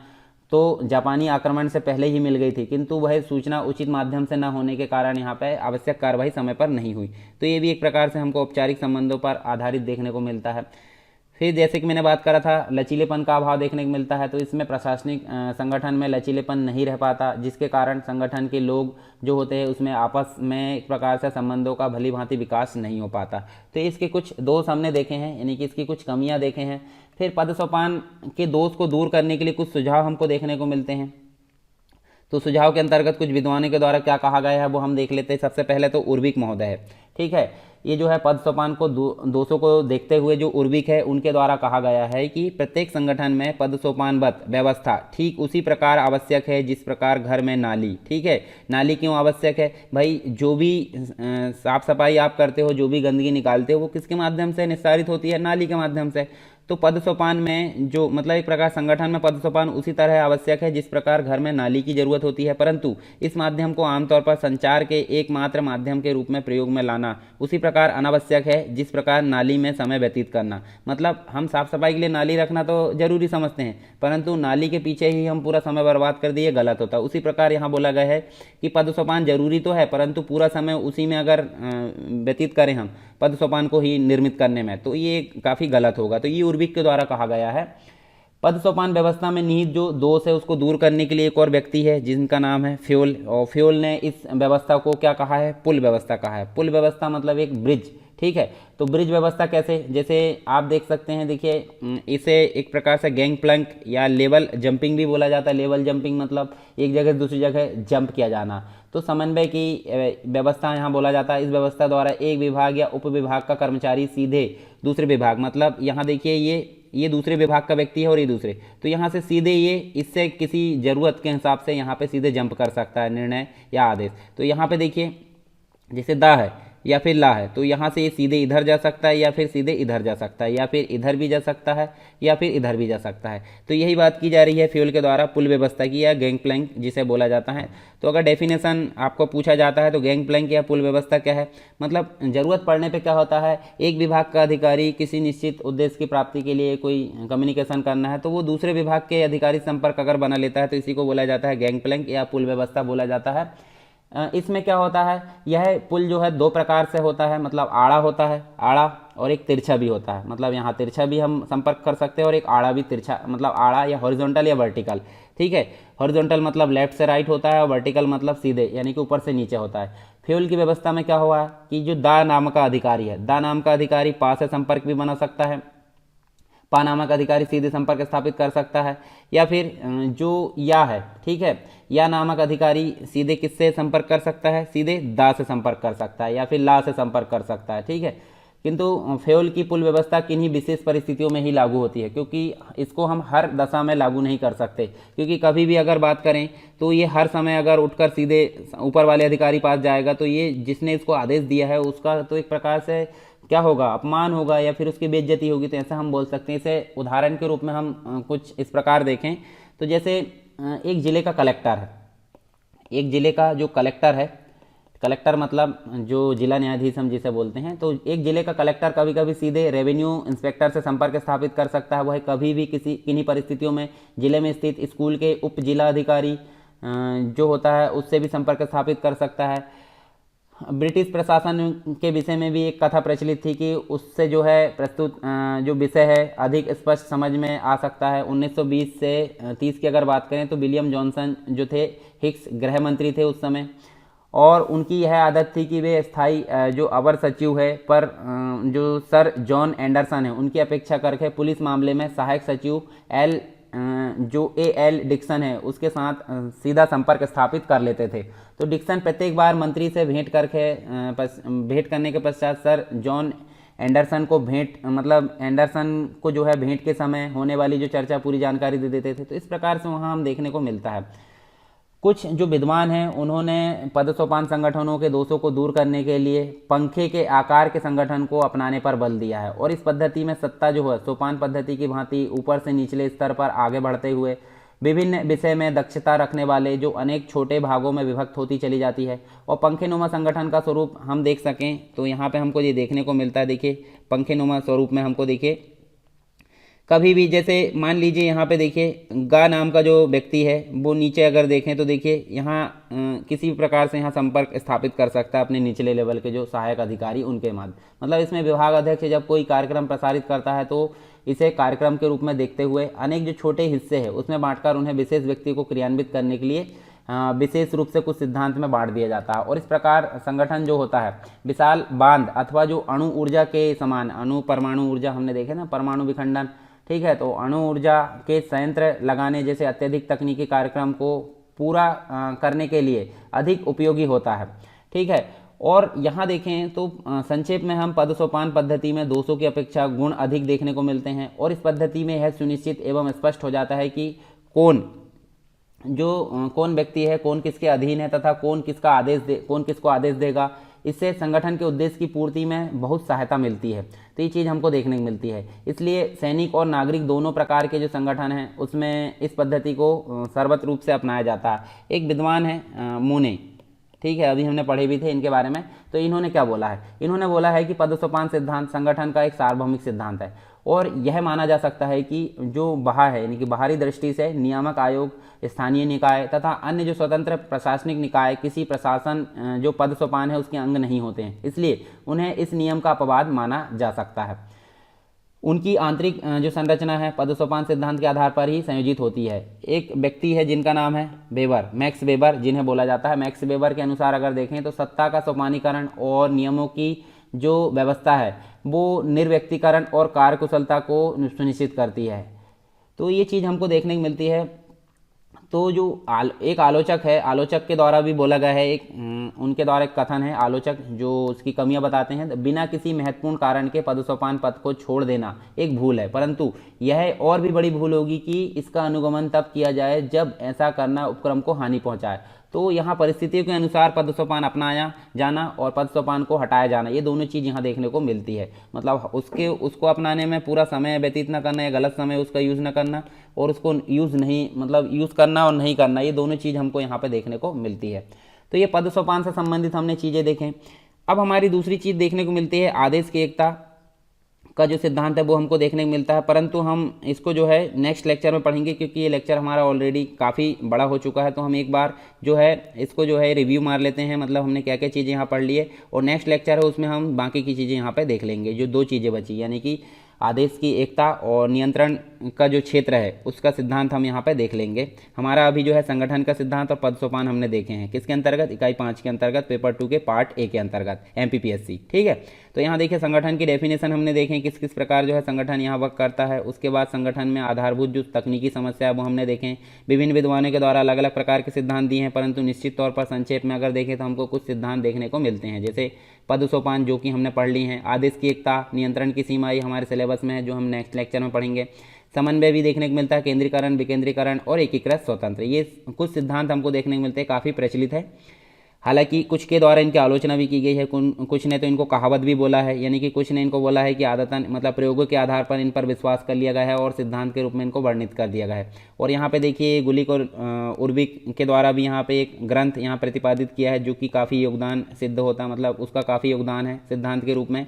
तो जापानी आक्रमण से पहले ही मिल गई थी, किंतु वह सूचना उचित माध्यम से न होने के कारण यहाँ पे आवश्यक कार्रवाई समय पर नहीं हुई। तो ये भी एक प्रकार से हमको औपचारिक संबंधों पर आधारित देखने को मिलता है। फिर जैसे कि मैंने बात करा था लचीलेपन का अभाव देखने को मिलता है। तो इसमें प्रशासनिक संगठन में लचीलेपन नहीं रह पाता, जिसके कारण संगठन के लोग जो होते हैं उसमें आपस में एक प्रकार से संबंधों का भली भांति विकास नहीं हो पाता। तो इसके कुछ दोष हमने देखे हैं, यानी कि इसकी कुछ कमियां देखे हैं। फिर पद सोपान के दोष को दूर करने के लिए कुछ सुझाव हमको देखने को मिलते हैं। तो सुझाव के अंतर्गत कुछ विद्वानों के द्वारा क्या कहा गया है वो हम देख लेते हैं। सबसे पहले तो उर्विक महोदय है, ठीक है, ये जो है पद सोपान को दोषों को देखते हुए जो उर्विक है उनके द्वारा कहा गया है कि प्रत्येक संगठन में पद सोपानबद्ध व्यवस्था ठीक उसी प्रकार आवश्यक है जिस प्रकार घर में नाली, ठीक है। नाली क्यों आवश्यक है भाई, जो भी साफ सफाई आप करते हो, जो भी गंदगी निकालते हो वो किसके माध्यम से निस्तारित होती है, नाली के माध्यम से। तो पद सोपान में जो मतलब एक प्रकार संगठन में पद सोपान उसी तरह आवश्यक है जिस प्रकार घर में नाली की जरूरत होती है, परंतु इस माध्यम को आमतौर पर संचार के एकमात्र माध्यम के रूप में प्रयोग में लाना उसी प्रकार अनावश्यक है जिस प्रकार नाली में समय व्यतीत करना। मतलब हम साफ सफाई के लिए नाली रखना तो जरूरी समझते हैं, परंतु नाली के पीछे ही हम पूरा समय बर्बाद कर दिए, गलत होता है। उसी प्रकार यहाँ बोला गया है कि पद सोपान जरूरी तो है, परंतु पूरा समय उसी में अगर व्यतीत करें हम पद सोपान को ही निर्मित करने में, तो ये काफ़ी गलत होगा। तो ये उर्विक के द्वारा कहा गया है। पद सोपान व्यवस्था में निहित जो दोष है उसको दूर करने के लिए एक और व्यक्ति है जिनका नाम है फ्योल, और फ्योल ने इस व्यवस्था को क्या कहा है, पुल व्यवस्था कहा है। पुल व्यवस्था मतलब एक ब्रिज, ठीक है। तो ब्रिज व्यवस्था कैसे, जैसे आप देख सकते हैं, देखिए इसे एक प्रकार से गैंग प्लंक या लेवल जंपिंग भी बोला जाता है। लेवल जंपिंग मतलब एक जगह से दूसरी जगह जंप किया जाना। तो समन्वय की व्यवस्था यहाँ बोला जाता है। इस व्यवस्था द्वारा एक विभाग या उप विभाग का कर्मचारी सीधे दूसरे विभाग, मतलब यहाँ देखिए ये दूसरे विभाग का व्यक्ति है और ये दूसरे, तो यहाँ से सीधे ये इससे किसी ज़रूरत के हिसाब से यहाँ पे सीधे जंप कर सकता है, निर्णय या आदेश। तो यहाँ पे देखिए जैसे दा है या फिर ला है, तो यहाँ से ये सीधे इधर जा सकता है या फिर सीधे इधर जा सकता है या फिर इधर भी जा सकता है या फिर इधर भी जा सकता है। तो यही बात की जा रही है फ्यूल के द्वारा पुल व्यवस्था की, या गैंग प्लैंक जिसे बोला जाता है। तो अगर डेफिनेशन आपको पूछा जाता है तो गैंग प्लैंक या पुल व्यवस्था क्या है, मतलब ज़रूरत पड़ने पर क्या होता है, एक विभाग का अधिकारी किसी निश्चित उद्देश्य की प्राप्ति के लिए कोई कम्युनिकेशन करना है तो वो दूसरे विभाग के अधिकारी संपर्क अगर बना लेता है तो इसी को बोला जाता है गैंग प्लैंक या पुल व्यवस्था बोला जाता है। इसमें क्या होता है, यह पुल जो है दो प्रकार से होता है, मतलब आड़ा होता है, आड़ा, और एक तिरछा भी होता है। मतलब यहाँ तिरछा भी हम संपर्क कर सकते हैं और एक आड़ा भी, तिरछा मतलब आड़ा या हॉरिजॉन्टल या वर्टिकल, ठीक है। हॉरिजॉन्टल मतलब लेफ्ट से राइट होता है और वर्टिकल मतलब सीधे यानी कि ऊपर से नीचे होता है। फ्यूल की व्यवस्था में क्या हुआ कि जो दा नाम का अधिकारी है, दा नाम का अधिकारी पा से संपर्क भी बना सकता है, पा नामक अधिकारी सीधे संपर्क स्थापित कर सकता है, या फिर जो या है, ठीक है, या नामक अधिकारी सीधे किससे संपर्क कर सकता है, सीधे दा से संपर्क कर सकता है या फिर ला से संपर्क कर सकता है, ठीक है। किंतु फ्यूल की पुल व्यवस्था किन्हीं विशेष परिस्थितियों में ही लागू होती है, क्योंकि इसको हम हर दशा में लागू नहीं कर सकते, क्योंकि कभी भी अगर बात करें तो ये हर समय अगर उठकर सीधे ऊपर वाले अधिकारी पास जाएगा तो ये जिसने इसको आदेश दिया है उसका तो एक प्रकार से क्या होगा, अपमान होगा या फिर उसकी बेइज्जती होगी। तो ऐसा हम बोल सकते हैं। इसे उदाहरण के रूप में हम कुछ इस प्रकार देखें तो जैसे एक ज़िले का कलेक्टर है, एक ज़िले का जो कलेक्टर है, कलेक्टर मतलब जो जिला न्यायाधीश हम जिसे बोलते हैं, तो एक ज़िले का कलेक्टर कभी कभी सीधे रेवेन्यू इंस्पेक्टर से संपर्क स्थापित कर सकता है। वह कभी भी किन्हीं परिस्थितियों में ज़िले में स्थित स्कूल के उप जिला अधिकारी जो होता है उससे भी संपर्क स्थापित कर सकता है। ब्रिटिश प्रशासन के विषय में भी एक कथा प्रचलित थी कि उससे जो है प्रस्तुत जो विषय है अधिक स्पष्ट समझ में आ सकता है। 1920 से 30 की अगर बात करें तो विलियम जॉनसन जो थे, हिक्स गृह मंत्री थे उस समय, और उनकी यह आदत थी कि वे स्थायी जो अवर सचिव है पर जो सर जॉन एंडरसन है उनकी अपेक्षा करके पुलिस मामले में सहायक सचिव जो एल डिक्सन है उसके साथ सीधा संपर्क स्थापित कर लेते थे। तो डिक्सन प्रत्येक बार मंत्री से भेंट करने के पश्चात सर जॉन एंडरसन को एंडरसन को जो है भेंट के समय होने वाली जो चर्चा पूरी जानकारी दे देते थे। तो इस प्रकार से वहाँ हम देखने को मिलता है। कुछ जो विद्वान हैं उन्होंने पद सोपान संगठनों के दोषों को दूर करने के लिए पंखे के आकार के संगठन को अपनाने पर बल दिया है, और इस पद्धति में सत्ता जो है सोपान पद्धति की भांति ऊपर से निचले स्तर पर आगे बढ़ते हुए विभिन्न विषय में दक्षता रखने वाले जो अनेक छोटे भागों में विभक्त होती चली जाती है। और पंखेनुमा संगठन का स्वरूप हम देख सकें तो यहाँ पे हमको ये देखने को मिलता है। देखिए पंखेनुमा स्वरूप में हमको देखिए कभी भी जैसे मान लीजिए यहाँ पे देखिए गा नाम का जो व्यक्ति है वो नीचे अगर देखें तो देखिए यहाँ किसी भी प्रकार से यहाँ संपर्क स्थापित कर सकता है अपने निचले लेवल के जो सहायक अधिकारी उनके माध्यम, मतलब इसमें विभाग अध्यक्ष जब कोई कार्यक्रम प्रसारित करता है तो इसे कार्यक्रम के रूप में देखते हुए अनेक जो छोटे हिस्से हैं उसमें बांटकर उन्हें विशेष व्यक्ति को क्रियान्वित करने के लिए विशेष रूप से कुछ सिद्धांत में बांट दिया जाता है। और इस प्रकार संगठन जो होता है विशाल बांध अथवा जो अणु ऊर्जा के समान, अणु परमाणु ऊर्जा हमने देखे ना, परमाणु विखंडन, ठीक है, तो अणु ऊर्जा के संयंत्र लगाने जैसे अत्यधिक तकनीकी कार्यक्रम को पूरा करने के लिए अधिक उपयोगी होता है, ठीक है। और यहाँ देखें तो संक्षेप में हम पद सोपान पद्धति में दोषों की अपेक्षा गुण अधिक देखने को मिलते हैं, और इस पद्धति में यह सुनिश्चित एवं स्पष्ट हो जाता है कि कौन व्यक्ति है, कौन किसके अधीन है तथा कौन किसको आदेश देगा। इससे संगठन के उद्देश्य की पूर्ति में बहुत सहायता मिलती है। तो ये चीज़ हमको देखने को मिलती है। इसलिए सैनिक और नागरिक दोनों प्रकार के जो संगठन हैं उसमें इस पद्धति को सर्वत्र रूप से अपनाया जाता है। एक विद्वान है मोने, ठीक है, अभी हमने पढ़े भी थे इनके बारे में। तो इन्होंने क्या बोला है, इन्होंने बोला है कि पद सोपान सिद्धांत संगठन का एक सार्वभौमिक सिद्धांत है, और यह माना जा सकता है कि जो बाहर है यानी कि बाहरी दृष्टि से नियामक आयोग, स्थानीय निकाय तथा अन्य जो स्वतंत्र प्रशासनिक निकाय किसी प्रशासन जो पद सोपान है उसके अंग नहीं होते हैं, इसलिए उन्हें इस नियम का अपवाद माना जा सकता है। उनकी आंतरिक जो संरचना है पद सोपान सिद्धांत के आधार पर ही संयोजित होती है। एक व्यक्ति है जिनका नाम है वेबर, मैक्स वेबर जिन्हें बोला जाता है। मैक्स वेबर के अनुसार अगर देखें तो सत्ता का सोपानीकरण और नियमों की जो व्यवस्था है वो निर्व्यक्तिकरण और कार्यकुशलता को सुनिश्चित करती है। तो ये चीज़ हमको देखने को मिलती है। तो जो एक आलोचक है, आलोचक के द्वारा भी बोला गया है, एक उनके द्वारा एक कथन है, आलोचक जो उसकी कमियां बताते हैं, बिना किसी महत्वपूर्ण कारण के पदसोपान पद को छोड़ देना एक भूल है, परंतु यह और भी बड़ी भूल होगी कि इसका अनुगमन तब किया जाए जब ऐसा करना उपक्रम को हानि पहुंचाए। तो यहाँ परिस्थितियों के अनुसार पद सोपान अपनाया जाना और पद सोपान को हटाया जाना, ये दोनों चीज़ यहाँ देखने को मिलती है। मतलब उसको अपनाने में पूरा समय व्यतीत न करना या गलत समय उसका यूज़ न करना, और उसको यूज़ नहीं मतलब यूज़ करना और नहीं करना, ये दोनों चीज़ हमको यहाँ पे देखने को मिलती है। तो ये पद सोपान से संबंधित हमने चीज़ें देखें। अब हमारी दूसरी चीज़ देखने को मिलती है आदेश की एकता का जो सिद्धांत है वो हमको देखने को मिलता है, परंतु हम इसको जो है नेक्स्ट लेक्चर में पढ़ेंगे, क्योंकि ये लेक्चर हमारा ऑलरेडी काफ़ी बड़ा हो चुका है। तो हम एक बार जो है इसको जो है रिव्यू मार लेते हैं, मतलब हमने क्या क्या चीज़ें यहाँ पढ़ ली है, और नेक्स्ट लेक्चर है उसमें हम बाकी की चीज़ें यहाँ पे देख लेंगे। जो दो चीज़ें बची, यानी कि आदेश की एकता और नियंत्रण का जो क्षेत्र है उसका सिद्धांत हम यहाँ पे देख लेंगे। हमारा अभी जो है संगठन का सिद्धांत और पद सोपान हमने देखे हैं, किसके अंतर्गत, इकाई 5 के अंतर्गत, पेपर 2 के पार्ट ए के अंतर्गत, MPPSC। ठीक है, तो यहाँ देखिए संगठन की डेफिनेशन हमने देखे, किस किस प्रकार जो है संगठन यहाँ वर्क करता है। उसके बाद संगठन में आधारभूत जो तकनीकी समस्या है वो हमने देखें। विभिन्न विद्वानों के द्वारा अलग अलग प्रकार के सिद्धांत दिए हैं, परंतु निश्चित तौर पर संक्षेप में अगर देखें तो हमको कुछ सिद्धांत देखने को मिलते हैं, जैसे पद सोपान जो कि हमने पढ़ ली हैं, आदेश की एकता, नियंत्रण की सीमा, ये हमारे सिलेबस में है जो हम नेक्स्ट लेक्चर में पढ़ेंगे। समन्वय भी देखने को मिलता है, केंद्रीकरण, विकेंद्रीकरण और एकीकृत स्वतंत्र, ये कुछ सिद्धांत हमको देखने को मिलते हैं, काफ़ी प्रचलित है। हालांकि कुछ के द्वारा इनकी आलोचना भी की गई है, कुछ ने तो इनको कहावत भी बोला है, यानी कि कुछ ने इनको बोला है कि आदतन मतलब प्रयोगों के आधार पर इन पर विश्वास कर लिया गया है और सिद्धांत के रूप में इनको वर्णित कर दिया गया है। और यहाँ पे देखिए गुलिक और उर्विक के द्वारा भी यहाँ पे एक ग्रंथ यहाँ प्रतिपादित किया है जो कि काफ़ी योगदान सिद्ध होता है, मतलब उसका काफ़ी योगदान है सिद्धांत के रूप में।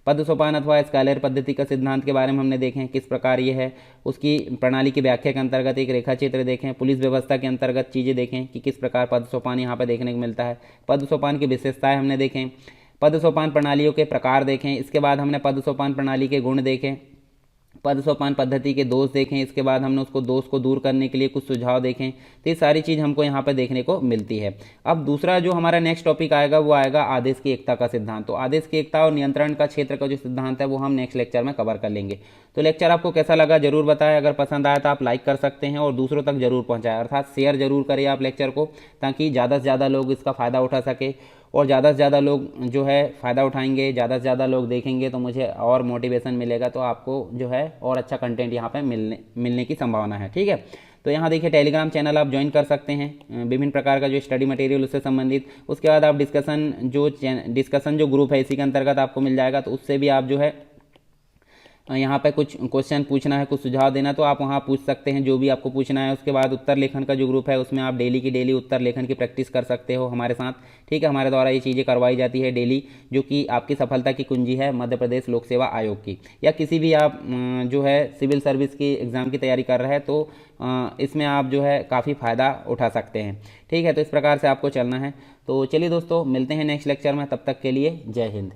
पद सोपान अथवा स्केलर पद्धति का सिद्धांत के बारे में हमने देखें किस प्रकार ये है, उसकी प्रणाली की व्याख्या के अंतर्गत एक रेखा चित्र देखें। पुलिस व्यवस्था के अंतर्गत चीज़ें देखें कि किस प्रकार पद सोपान यहाँ पर देखने को मिलता है। पद सोपान की विशेषताएं हमने देखें, पद सोपान प्रणालियों के प्रकार देखें। इसके बाद हमने पद सोपान प्रणाली के गुण देखें, पद सोपान पद्धति के दोष देखें। इसके बाद हमने उसको दोष को दूर करने के लिए कुछ सुझाव देखें। तो ये सारी चीज़ हमको यहाँ पर देखने को मिलती है। अब दूसरा जो हमारा नेक्स्ट टॉपिक आएगा वो आएगा आदेश की एकता का सिद्धांत। तो आदेश की एकता और नियंत्रण का क्षेत्र का जो सिद्धांत है वो हम नेक्स्ट लेक्चर में कवर कर लेंगे। तो लेक्चर आपको कैसा लगा जरूर बताएं, अगर पसंद आया तो आप लाइक कर सकते हैं और दूसरों तक जरूर पहुँचाएं, अर्थात शेयर जरूर करें आप लेक्चर को, ताकि ज़्यादा से ज़्यादा लोग इसका फ़ायदा उठा सके। और ज़्यादा से ज़्यादा लोग जो है फ़ायदा उठाएंगे, ज़्यादा से ज़्यादा लोग देखेंगे तो मुझे और मोटिवेशन मिलेगा, तो आपको जो है और अच्छा कंटेंट यहाँ पे मिलने की संभावना है। ठीक है, तो यहाँ देखिए टेलीग्राम चैनल आप ज्वाइन कर सकते हैं विभिन्न प्रकार का जो स्टडी मटेरियल उससे संबंधित। उसके बाद आप डिस्कशन जो ग्रुप है इसी के अंतर्गत आपको मिल जाएगा, तो उससे भी आप जो है यहाँ पे कुछ क्वेश्चन पूछना है, कुछ सुझाव देना, तो आप वहाँ पूछ सकते हैं जो भी आपको पूछना है। उसके बाद उत्तर लेखन का जो ग्रुप है उसमें आप डेली की डेली उत्तर लेखन की प्रैक्टिस कर सकते हो हमारे साथ। ठीक है, हमारे द्वारा ये चीज़ें करवाई जाती है डेली, जो कि आपकी सफलता की कुंजी है मध्य प्रदेश लोक सेवा आयोग की, या किसी भी आप जो है सिविल सर्विस की एग्ज़ाम की तैयारी कर रहे हैं तो इसमें आप जो है काफ़ी फ़ायदा उठा सकते हैं। ठीक है, तो इस प्रकार से आपको चलना है। तो चलिए दोस्तों, मिलते हैं नेक्स्ट लेक्चर में, तब तक के लिए जय हिंद।